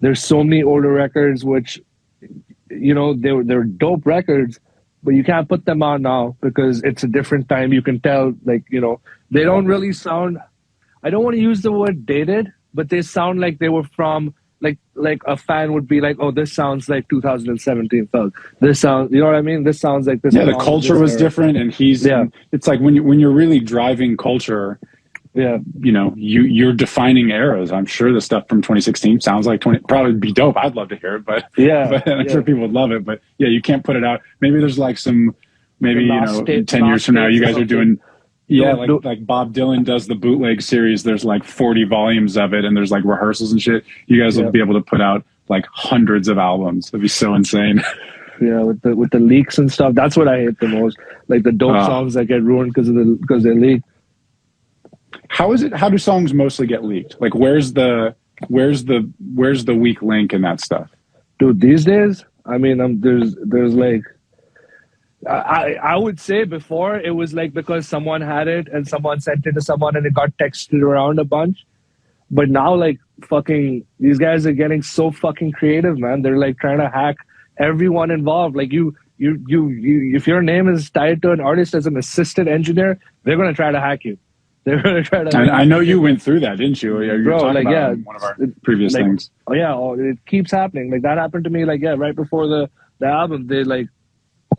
there's so many older records, which, you know, they're dope records, but you can't put them on now because it's a different time. You can tell, like, you know, they don't really sound, I don't want to use the word dated, but they sound like they were from, like a fan would be like, oh, this sounds like 2017 Thug. This sounds, you know what I mean? This sounds like this. Yeah, the culture was different, and it's like when you're really driving culture, yeah, you know, you're defining eras. I'm sure the stuff from 2016 sounds like probably be dope. I'd love to hear it, but I'm sure people would love it. But yeah, you can't put it out. Maybe there's like some, maybe, you know, 10 years from now, you guys are doing, like Bob Dylan does the bootleg series. There's like 40 volumes of it, and there's like rehearsals and shit. You guys will be able to put out like hundreds of albums. It'd be so insane. Yeah, with the leaks and stuff. That's what I hate the most. Like the dope songs that get ruined because they leak. How is it? How do songs mostly get leaked? Like, where's the weak link in that stuff? Dude, these days, I mean, there's like, I would say before it was like because someone had it and someone sent it to someone and it got texted around a bunch. But now, like, fucking, these guys are getting so fucking creative, man. They're like trying to hack everyone involved. Like you, if your name is tied to an artist as an assistant engineer, they're gonna try to hack you. They're gonna try to. I know you went through that, didn't you? You were talking about one of our previous things. Oh yeah, it keeps happening. Like that happened to me. Like right before the album, they like.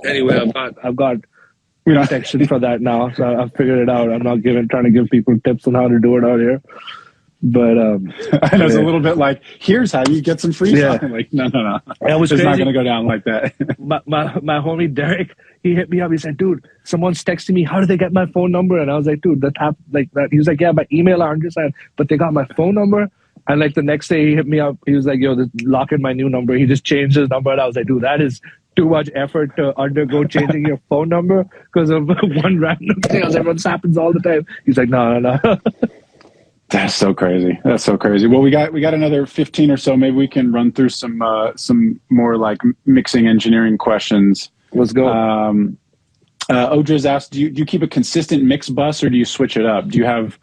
Anyway, I've got protection for that now, so I've figured it out. I'm not trying to give people tips on how to do it out here. But I know it's a little bit like, here's how you get some free time. Like, no. It's not going to go down like that. my homie Derek, he hit me up. He said, dude, someone's texting me. How did they get my phone number? And I was like, dude, like that. He was like, yeah, my email I understand, but they got my phone number. And like the next day he hit me up. He was like, yo, lock in my new number. He just changed his number. And I was like, dude, that is too much effort to undergo changing your phone number because of one random thing. Everyone happens all the time. He's like, no. That's so crazy. Well, we got another 15 or so. Maybe we can run through some more like mixing engineering questions. Let's go. Odra's asked, do you keep a consistent mix bus or do you switch it up? Do you have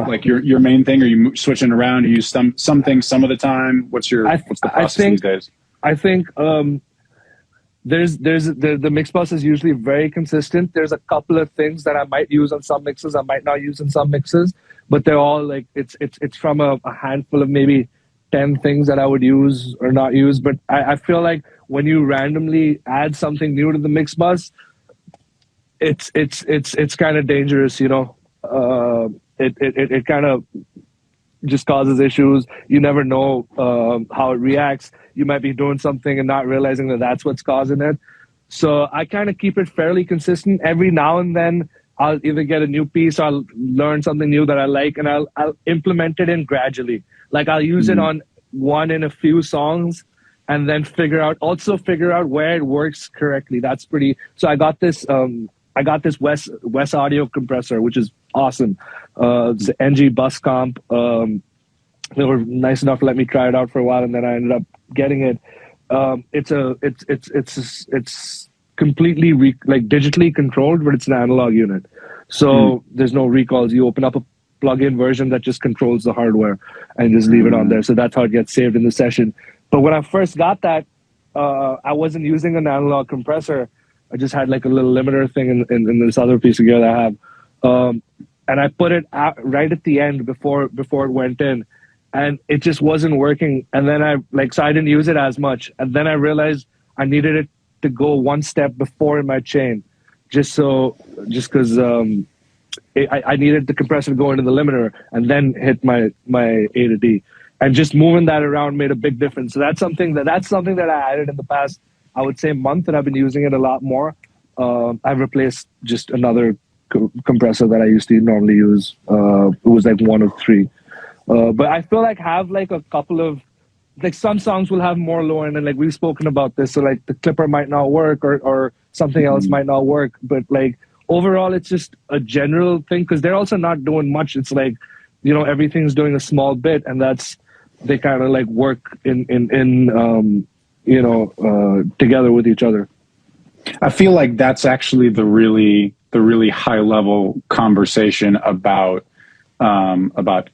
like your main thing, or you switching around? Do you use some things some of the time? What's the process these days? I think the mix bus is usually very consistent. There's a couple of things that I might use on some mixes, I might not use in some mixes, but they're all like it's from a handful of maybe 10 things that I would use or not use. But I feel like when you randomly add something new to the mix bus, it's kind of dangerous, you know. It kind of just causes issues. You never know how it reacts. You might be doing something and not realizing that that's what's causing it. So I kind of keep it fairly consistent. Every now and then I'll either get a new piece or I'll learn something new that I like, and I'll implement it in gradually. Like I'll use it on one in a few songs and then figure out where it works correctly. That's pretty. So I got this Wes Audio compressor, which is awesome. It's an NG bus comp. They were nice enough to let me try it out for a while, and then I ended up getting it. It's completely digitally controlled, but it's an analog unit. So there's no recalls. You open up a plug-in version that just controls the hardware and just leave it on there. So that's how it gets saved in the session. But when I first got that, I wasn't using an analog compressor. I just had like a little limiter thing in this other piece of gear that I have. And I put it out right at the end before it went in. and it just wasn't working. And then so I didn't use it as much. And then I realized I needed it to go one step before in my chain, just because I needed the compressor to go into the limiter and then hit my A to D. And just moving that around made a big difference. So that's something that I added in the past, I would say, month, and I've been using it a lot more. I've replaced just another compressor that I used to normally use. It was like one of three. But I feel like have like a couple of, like some songs will have more low end, and like we've spoken about this. So like the clipper might not work or something else might not work. But like overall, it's just a general thing because they're also not doing much. It's like, you know, everything's doing a small bit, and they kind of like work in together with each other. I feel like that's actually the really high level conversation about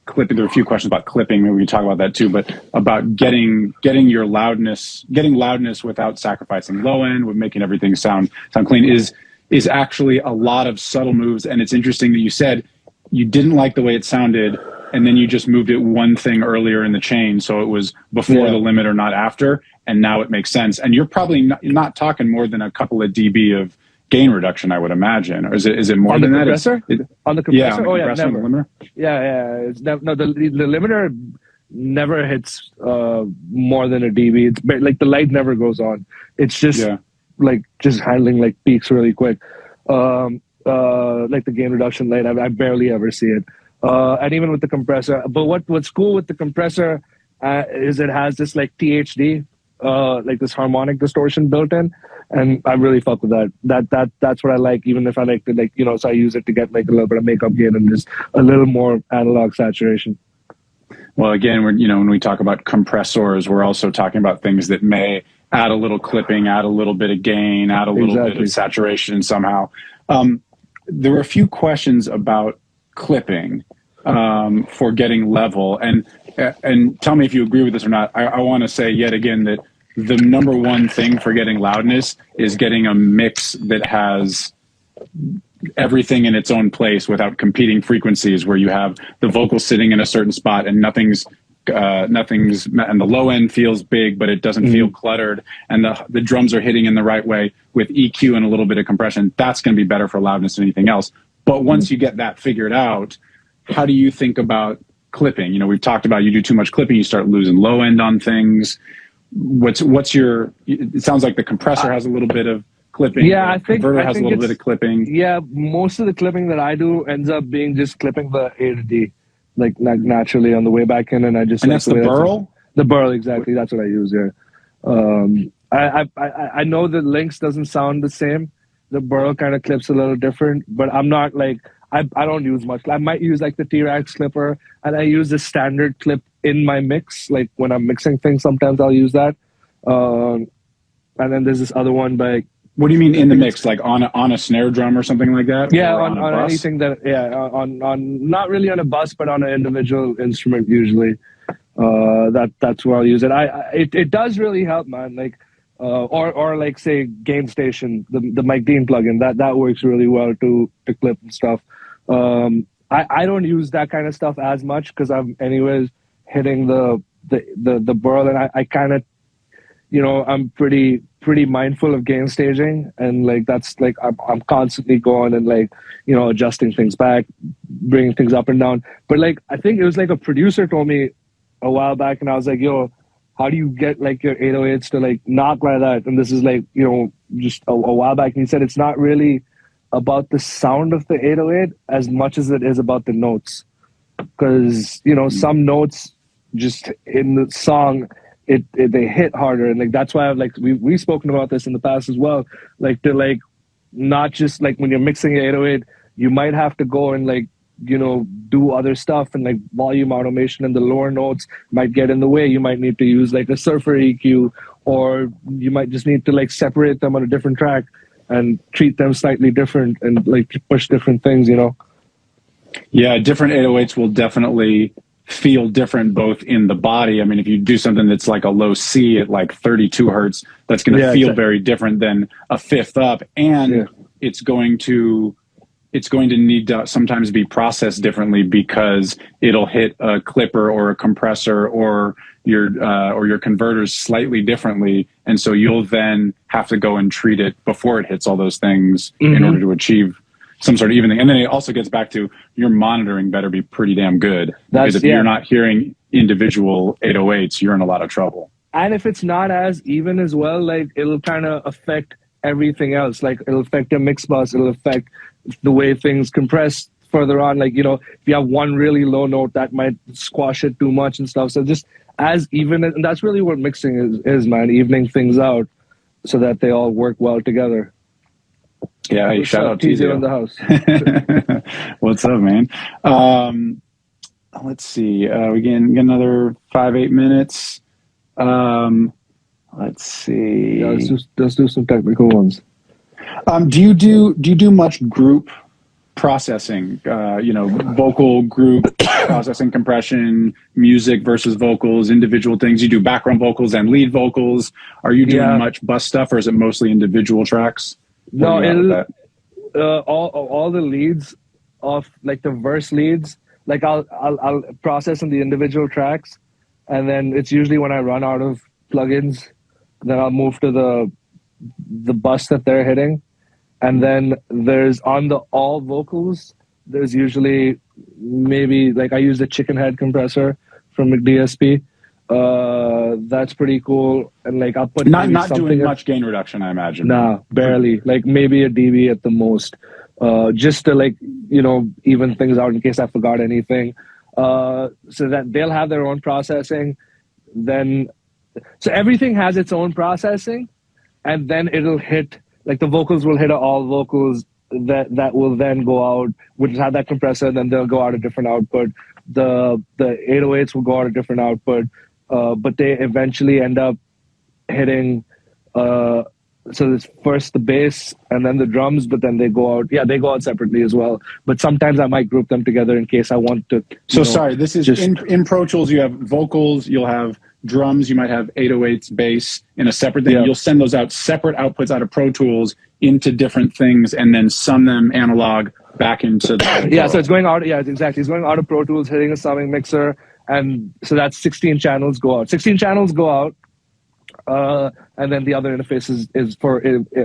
clipping. There are a few questions about clipping. Maybe we can talk about that too, but about getting loudness without sacrificing low end, with making everything sound clean is actually a lot of subtle moves. And it's interesting that you said you didn't like the way it sounded, and then you just moved it one thing earlier in the chain, so it was before the limiter, not after, and now it makes sense. And you're probably not talking more than a couple of dB of gain reduction, I would imagine. Or is it more than that? On the compressor? Yeah, oh yeah, never. Limiter? Yeah. The limiter never hits more than a dB. It's like the light never goes on. It's just like just handling like peaks really quick. Like the gain reduction light, I barely ever see it. And even with the compressor. But what's cool with the compressor is it has this like THD, like this harmonic distortion built in. And I really fuck with that. That's what I like, even if I like to, like, you know, so I use it to get like a little bit of makeup gain and just a little more analog saturation. Well, again, when we talk about compressors, we're also talking about things that may add a little clipping, add a little bit of gain, add a little bit of saturation somehow. There were a few questions about clipping for getting level, and tell me if you agree with this or not. I want to say yet again that the number one thing for getting loudness is getting a mix that has everything in its own place without competing frequencies, where you have the vocal sitting in a certain spot and nothing's and the low end feels big, but it doesn't feel cluttered, and the drums are hitting in the right way with EQ and a little bit of compression. That's going to be better for loudness than anything else. But once you get that figured out, how do you think about clipping? You know, we've talked about you do too much clipping, you start losing low end on things. What's your? It sounds like the compressor has a little bit of clipping. Yeah, I think converter has a little bit of clipping. Yeah, most of the clipping that I do ends up being just clipping the A to D, like naturally on the way back in, and I just. And that's the burl. The burl, exactly. That's what I use. Yeah. I know the Lynx doesn't sound the same. The burl kind of clips a little different, but I'm not like. I don't use much. I might use like the T-Rex clipper, and I use the standard clip in my mix. Like when I'm mixing things, sometimes I'll use that. And then there's this other one by. What do you mean in the mix? Like on a snare drum or something like that? Yeah, on anything that. Yeah, on not really on a bus, but on an individual instrument usually. That's where I'll use it. It does really help, man. Like. Or like say Gain Station, the Mike Dean plugin, that works really well to clip and stuff. I don't use that kind of stuff as much because I'm anyways hitting the burl, and I kind of, you know, I'm pretty mindful of gain staging, and like that's like I'm constantly going and like, you know, adjusting things back, bringing things up and down. But like I think it was like a producer told me a while back, and I was like, yo, how do you get like your 808s to like knock like that? And this is like, you know, just a while back. And he said it's not really about the sound of the 808 as much as it is about the notes. Because, you know, some notes just in the song, they hit harder. And like, that's why I've like, we've spoken about this in the past as well. Like to like, not just like when you're mixing 808, you might have to go and like, you know, do other stuff, and like volume automation and the lower notes might get in the way. You might need to use like a surfer EQ, or you might just need to like separate them on a different track and treat them slightly different and like push different things, you know? Yeah, different 808s will definitely feel different both in the body. I mean, if you do something that's like a low C at like 32 hertz, that's going to feel very different than a fifth up, and it's going to it's going to need to sometimes be processed differently because it'll hit a clipper or a compressor or your converters slightly differently. And so you'll then have to go and treat it before it hits all those things in order to achieve some sort of evening. And then it also gets back to your monitoring better be pretty damn good. Because if you're not hearing individual 808s, you're in a lot of trouble. And if it's not as even as well, like it'll kind of affect everything else. Like it'll affect your mix bus, it'll affect the way things compress further on. Like, you know, if you have one really low note, that might squash it too much and stuff. So just as even, and that's really what mixing is, man, evening things out so that they all work well together. Yeah, hey, shout out to you in the house. What's up, man? Let's see. We get another 5-8 minutes. Let's see. Yeah, let's do some technical ones. Do you do much group processing? You know, vocal group processing, compression, music versus vocals, individual things. You do background vocals and lead vocals. Are you doing much bus stuff, or is it mostly individual tracks? No, all the leads of like the verse leads. Like I'll process in the individual tracks, and then it's usually when I run out of plugins, then I'll move to the bus that they're hitting. And then there's on the all vocals, there's usually maybe like I use the chicken head compressor from McDSP. That's pretty cool. And like I'll put not doing much gain reduction, I imagine. Nah, barely. Like maybe a dB at the most. Just to like, you know, even things out in case I forgot anything. So that they'll have their own processing. Then so everything has its own processing, and then it'll hit, like the vocals will hit all vocals that will then go out, which have that compressor, and then they'll go out a different output. The 808s will go out a different output, but they eventually end up hitting, so it's first the bass and then the drums, but then they go out, they go out separately as well. But sometimes I might group them together in case I want to. So sorry, this is in Pro Tools, you have vocals, you'll have drums, you might have 808s, bass in a separate thing. You'll send those out separate outputs out of Pro Tools into different things and then sum them analog back into the so it's going out, exactly. It's going out of Pro Tools, hitting a summing mixer, and so that's 16 channels go out. 16 channels go out, and then the other interface is for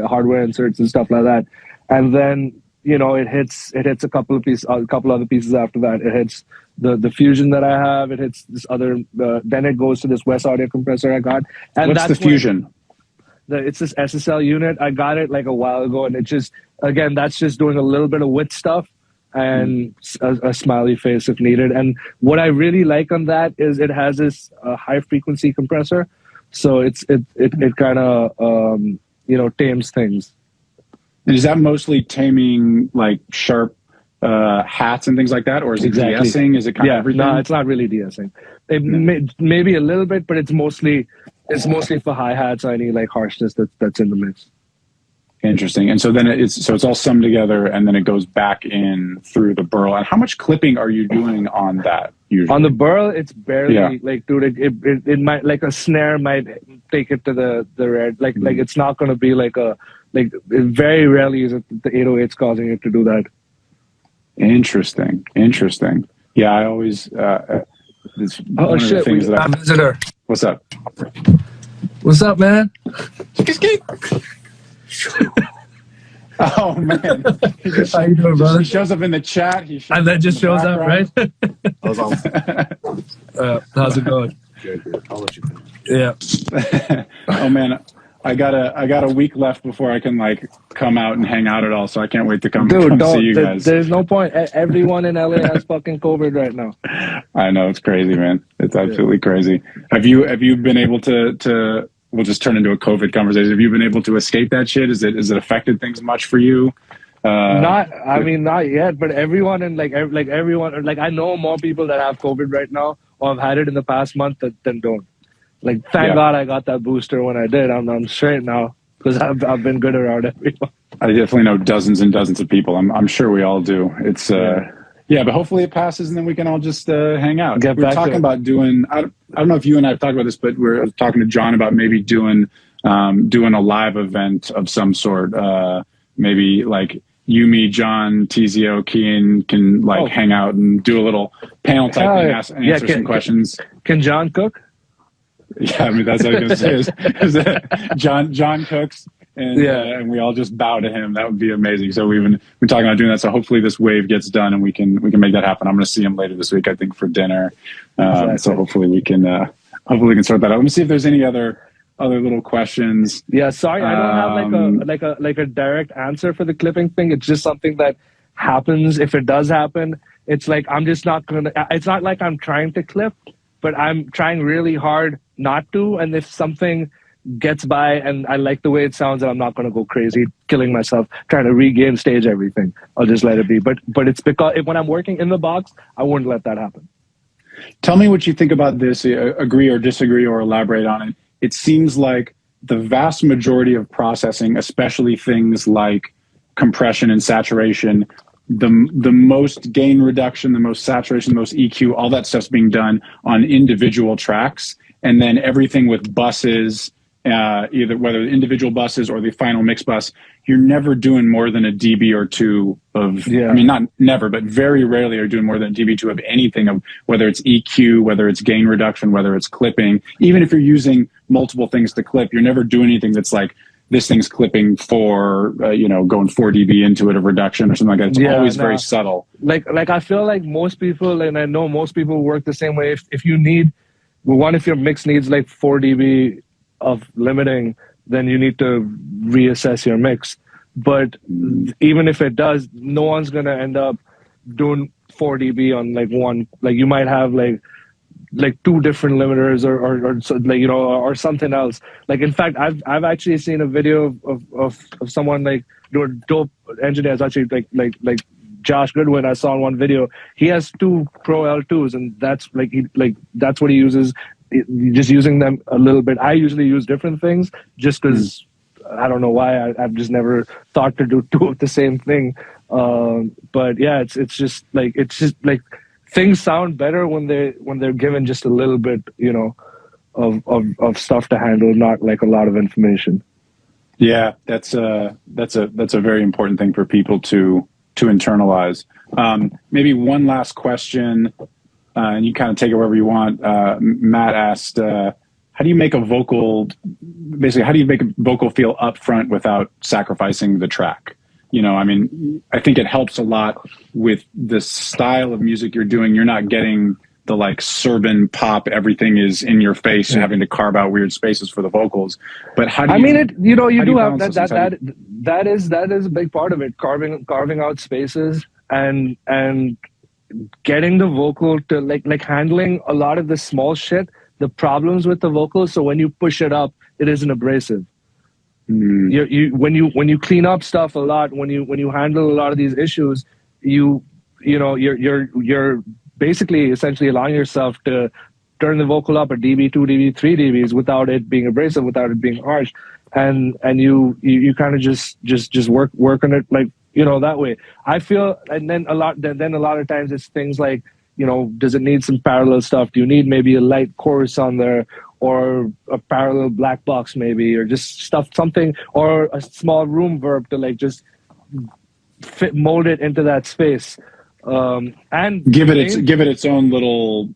hardware inserts and stuff like that. And then, you know, it hits a couple other pieces after that. It hits the Fusion that I have. It hits this other. Then it goes to this West Audio compressor I got. And what's the Fusion? It's this SSL unit. I got it like a while ago, and it just, again, that's just doing a little bit of width stuff and a smiley face if needed. And what I really like on that is it has this high frequency compressor, so it kind of you know, tames things. And is that mostly taming like sharp hats and things like that, or is it de-essing? Is it kind of everything? No, it's not really de-essing. Maybe a little bit, but it's mostly for hi-hats. I need like harshness that's in the mix. Interesting. And so then it's all summed together, and then it goes back in through the burl. And how much clipping are you doing on that usually? On the burl, it's barely like, dude, it might, like a snare might take it to the red. Like it's not going to be like very rarely is it the 808s causing it to do that. Interesting. Yeah, I always. It's one of the things that visitor. What's up? What's up, man? Oh man! How you doing, brother? He shows up in the chat. And then just shows up, right? How's it going? Good. I'll let you finish. Yeah. Oh man, I got a week left before I can like come out and hang out at all. So I can't wait to come see you guys. There's no point. Everyone in LA has fucking COVID right now. I know, it's crazy, man. It's absolutely crazy. Have you been able to? We'll just turn into a COVID conversation. Have you been able to escape that shit? Is it affected things much for you? Not yet, but everyone and everyone, I know more people that have COVID right now or have had it in the past month than don't. Like, thank God I got that booster when I did. I'm straight now because I've been good around everyone. I definitely know dozens and dozens of people. I'm sure we all do. It's but hopefully it passes and then we can all just hang out. We're talking about doing. I don't know if you and I have talked about this, but we're talking to John about maybe doing a live event of some sort. Maybe like Yumi, John, Tizio, Kian can like hang out and do a little panel typing, answer some questions. Can John cook? Yeah, I mean that's what I was going to say. Is that John cooks, and we all just bow to him. That would be amazing. So we've been talking about doing that. So hopefully this wave gets done and we can make that happen. I'm going to see him later this week, I think, for dinner. So hopefully we can sort that out. Let me see if there's any other little questions. Yeah, sorry, I don't have like a direct answer for the clipping thing. It's just something that happens. If it does happen, it's like I'm just not gonna. It's not like I'm trying to clip, but I'm trying really hard not to. And if something gets by and I like the way it sounds, and I'm not gonna go crazy, killing myself, trying to regain stage everything. I'll just let it be. But it's because when I'm working in the box, I wouldn't let that happen. Tell me what you think about this. Agree or disagree or elaborate on it. It seems like the vast majority of processing, especially things like compression and saturation, the most gain reduction, the most saturation, the most EQ, all that stuff's being done on individual tracks. And then everything with buses, either whether the individual buses or the final mix bus, you're never doing more than a dB or two of, I mean, not never, but very rarely are doing more than a dB2 of anything, of whether it's EQ, whether it's gain reduction, whether it's clipping. Even if you're using multiple things to clip, you're never doing anything that's like, this thing's clipping for, going 4 dB into it of reduction or something like that. It's always very subtle. Like I feel like most people, and I know most people work the same way. If you need, if your mix needs like 4 dB of limiting, then you need to reassess your mix. But even if it does, no one's going to end up doing 4 dB on like one. Like you might have like 2 different limiters or something else. Like in fact, I've actually seen a video of someone like doing dope engineers, actually like Josh Goodwin. I saw in one video, he has 2 Pro L2s, and that's that's what he uses. Just using them a little bit. I usually use different things just because I don't know why. I've just never thought to do 2 of the same thing. But yeah, it's just like things sound better when they're given just a little bit, of stuff to handle, not like a lot of information. Yeah, that's a very important thing for people to internalize. Maybe one last question. And you kind of take it wherever you want. Matt asked, how do you make a vocal feel upfront without sacrificing the track? I mean, I think it helps a lot with the style of music you're doing. You're not getting the like Serban pop, everything is in your face, and having to carve out weird spaces for the vocals. But how do you? I mean, you do have that is a big part of it. Carving out spaces and getting the vocal to like handling a lot of the small shit, the problems with the vocal. So when you push it up, it isn't abrasive. When you clean up stuff a lot, when you handle a lot of these issues, you're basically essentially allowing yourself to turn the vocal up a dB, 2 dB, 3 dBs without it being abrasive, without it being harsh, and you kind of just work on it that way. I feel, and then a lot of times it's things like, does it need some parallel stuff? Do you need maybe a light chorus on there, or a parallel black box maybe, or just something, or a small room verb to like just mold it into that space, and give it its own little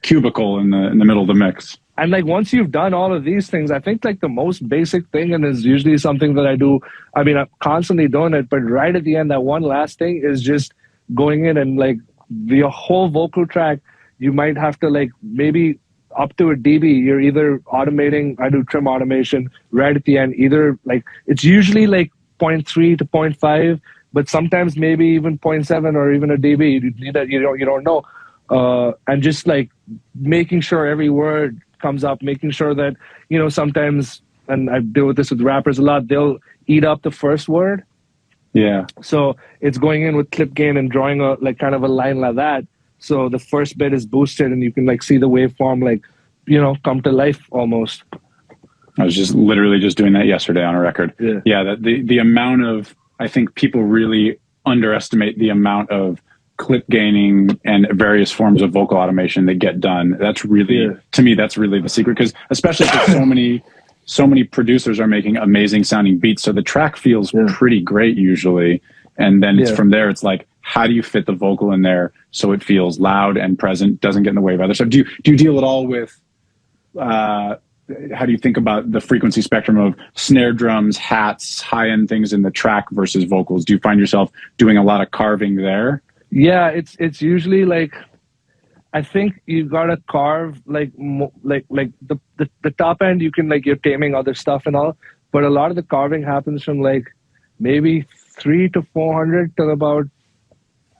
cubicle in the middle of the mix. And like once you've done all of these things, I think like the most basic thing, and is usually something that I do, I mean, I'm constantly doing it, but right at the end, that one last thing is just going in and like the whole vocal track, you might have to like maybe up to a dB, you're either automating, I do trim automation right at the end, either like, it's usually like 0.3 to 0.5, but sometimes maybe even 0.7 or even a dB, you don't know. And just like making sure every word comes up, making sure that, sometimes, and I deal with this with rappers a lot, they'll eat up the first word. Yeah. So it's going in with clip gain and drawing a like kind of a line like that. So the first bit is boosted and you can like see the waveform like, come to life almost. I was just literally just doing that yesterday on a record. Yeah. The amount of, I think people really underestimate the amount of clip gaining and various forms of vocal automation that get done. That's really, to me, that's really the secret. Because especially for so many so many producers are making amazing sounding beats, so the track feels pretty great usually, and then it's from there, it's like, how do you fit the vocal in there so it feels loud and present, doesn't get in the way of other stuff? Do you deal at all with how do you think about the frequency spectrum of snare drums, hats, high-end things in the track versus vocals? Do you find yourself doing a lot of carving there? Yeah, it's usually like, I think you gotta carve like the top end. You can like, you're taming other stuff and all, but a lot of the carving happens from like maybe 300 to 400 to about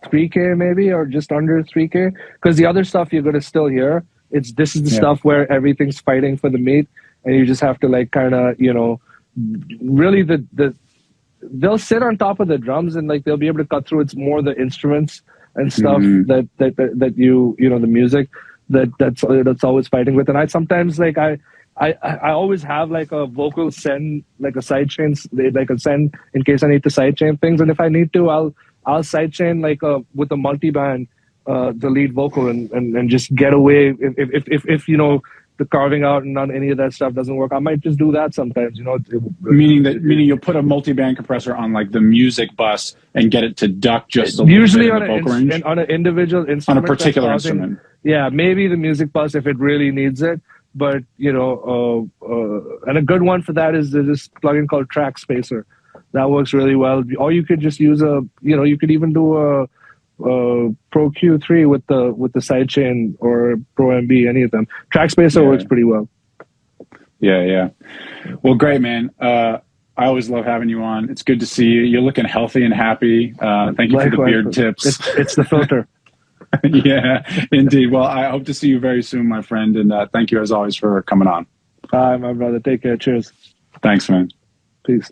3K maybe, or just under 3K, because the other stuff you're gonna still hear. This is the stuff where everything's fighting for the meat, and you just have to like kind of, you know, really they'll sit on top of the drums and like they'll be able to cut through. It's more the instruments and stuff that you know, the music that's always fighting with. And I sometimes like I always have like a vocal send, like a sidechain, like a send in case I need to sidechain things. And if I need to, I'll sidechain like with a multiband the lead vocal and just get away if you know, the carving out and none any of that stuff doesn't work. I might just do that sometimes, you know. Meaning you'll put a multi-band compressor on like the music bus and get it to duck just a little usually bit in the vocal range? On an individual instrument. On a particular instrument. Yeah, maybe the music bus if it really needs it. But, you know, and a good one for that is this plugin called Track Spacer. That works really well. Or you could just use you could even do a Pro Q3 with the sidechain, or Pro MB, any of them. Track Spacer works pretty well. Yeah. Well, great, man. I always love having you on. It's good to see you. You're looking healthy and happy. Thank you for the beard tips. It's the filter. Yeah, indeed. Well, I hope to see you very soon, my friend. And thank you as always for coming on. Hi, my brother. Take care. Cheers. Thanks, man. Peace.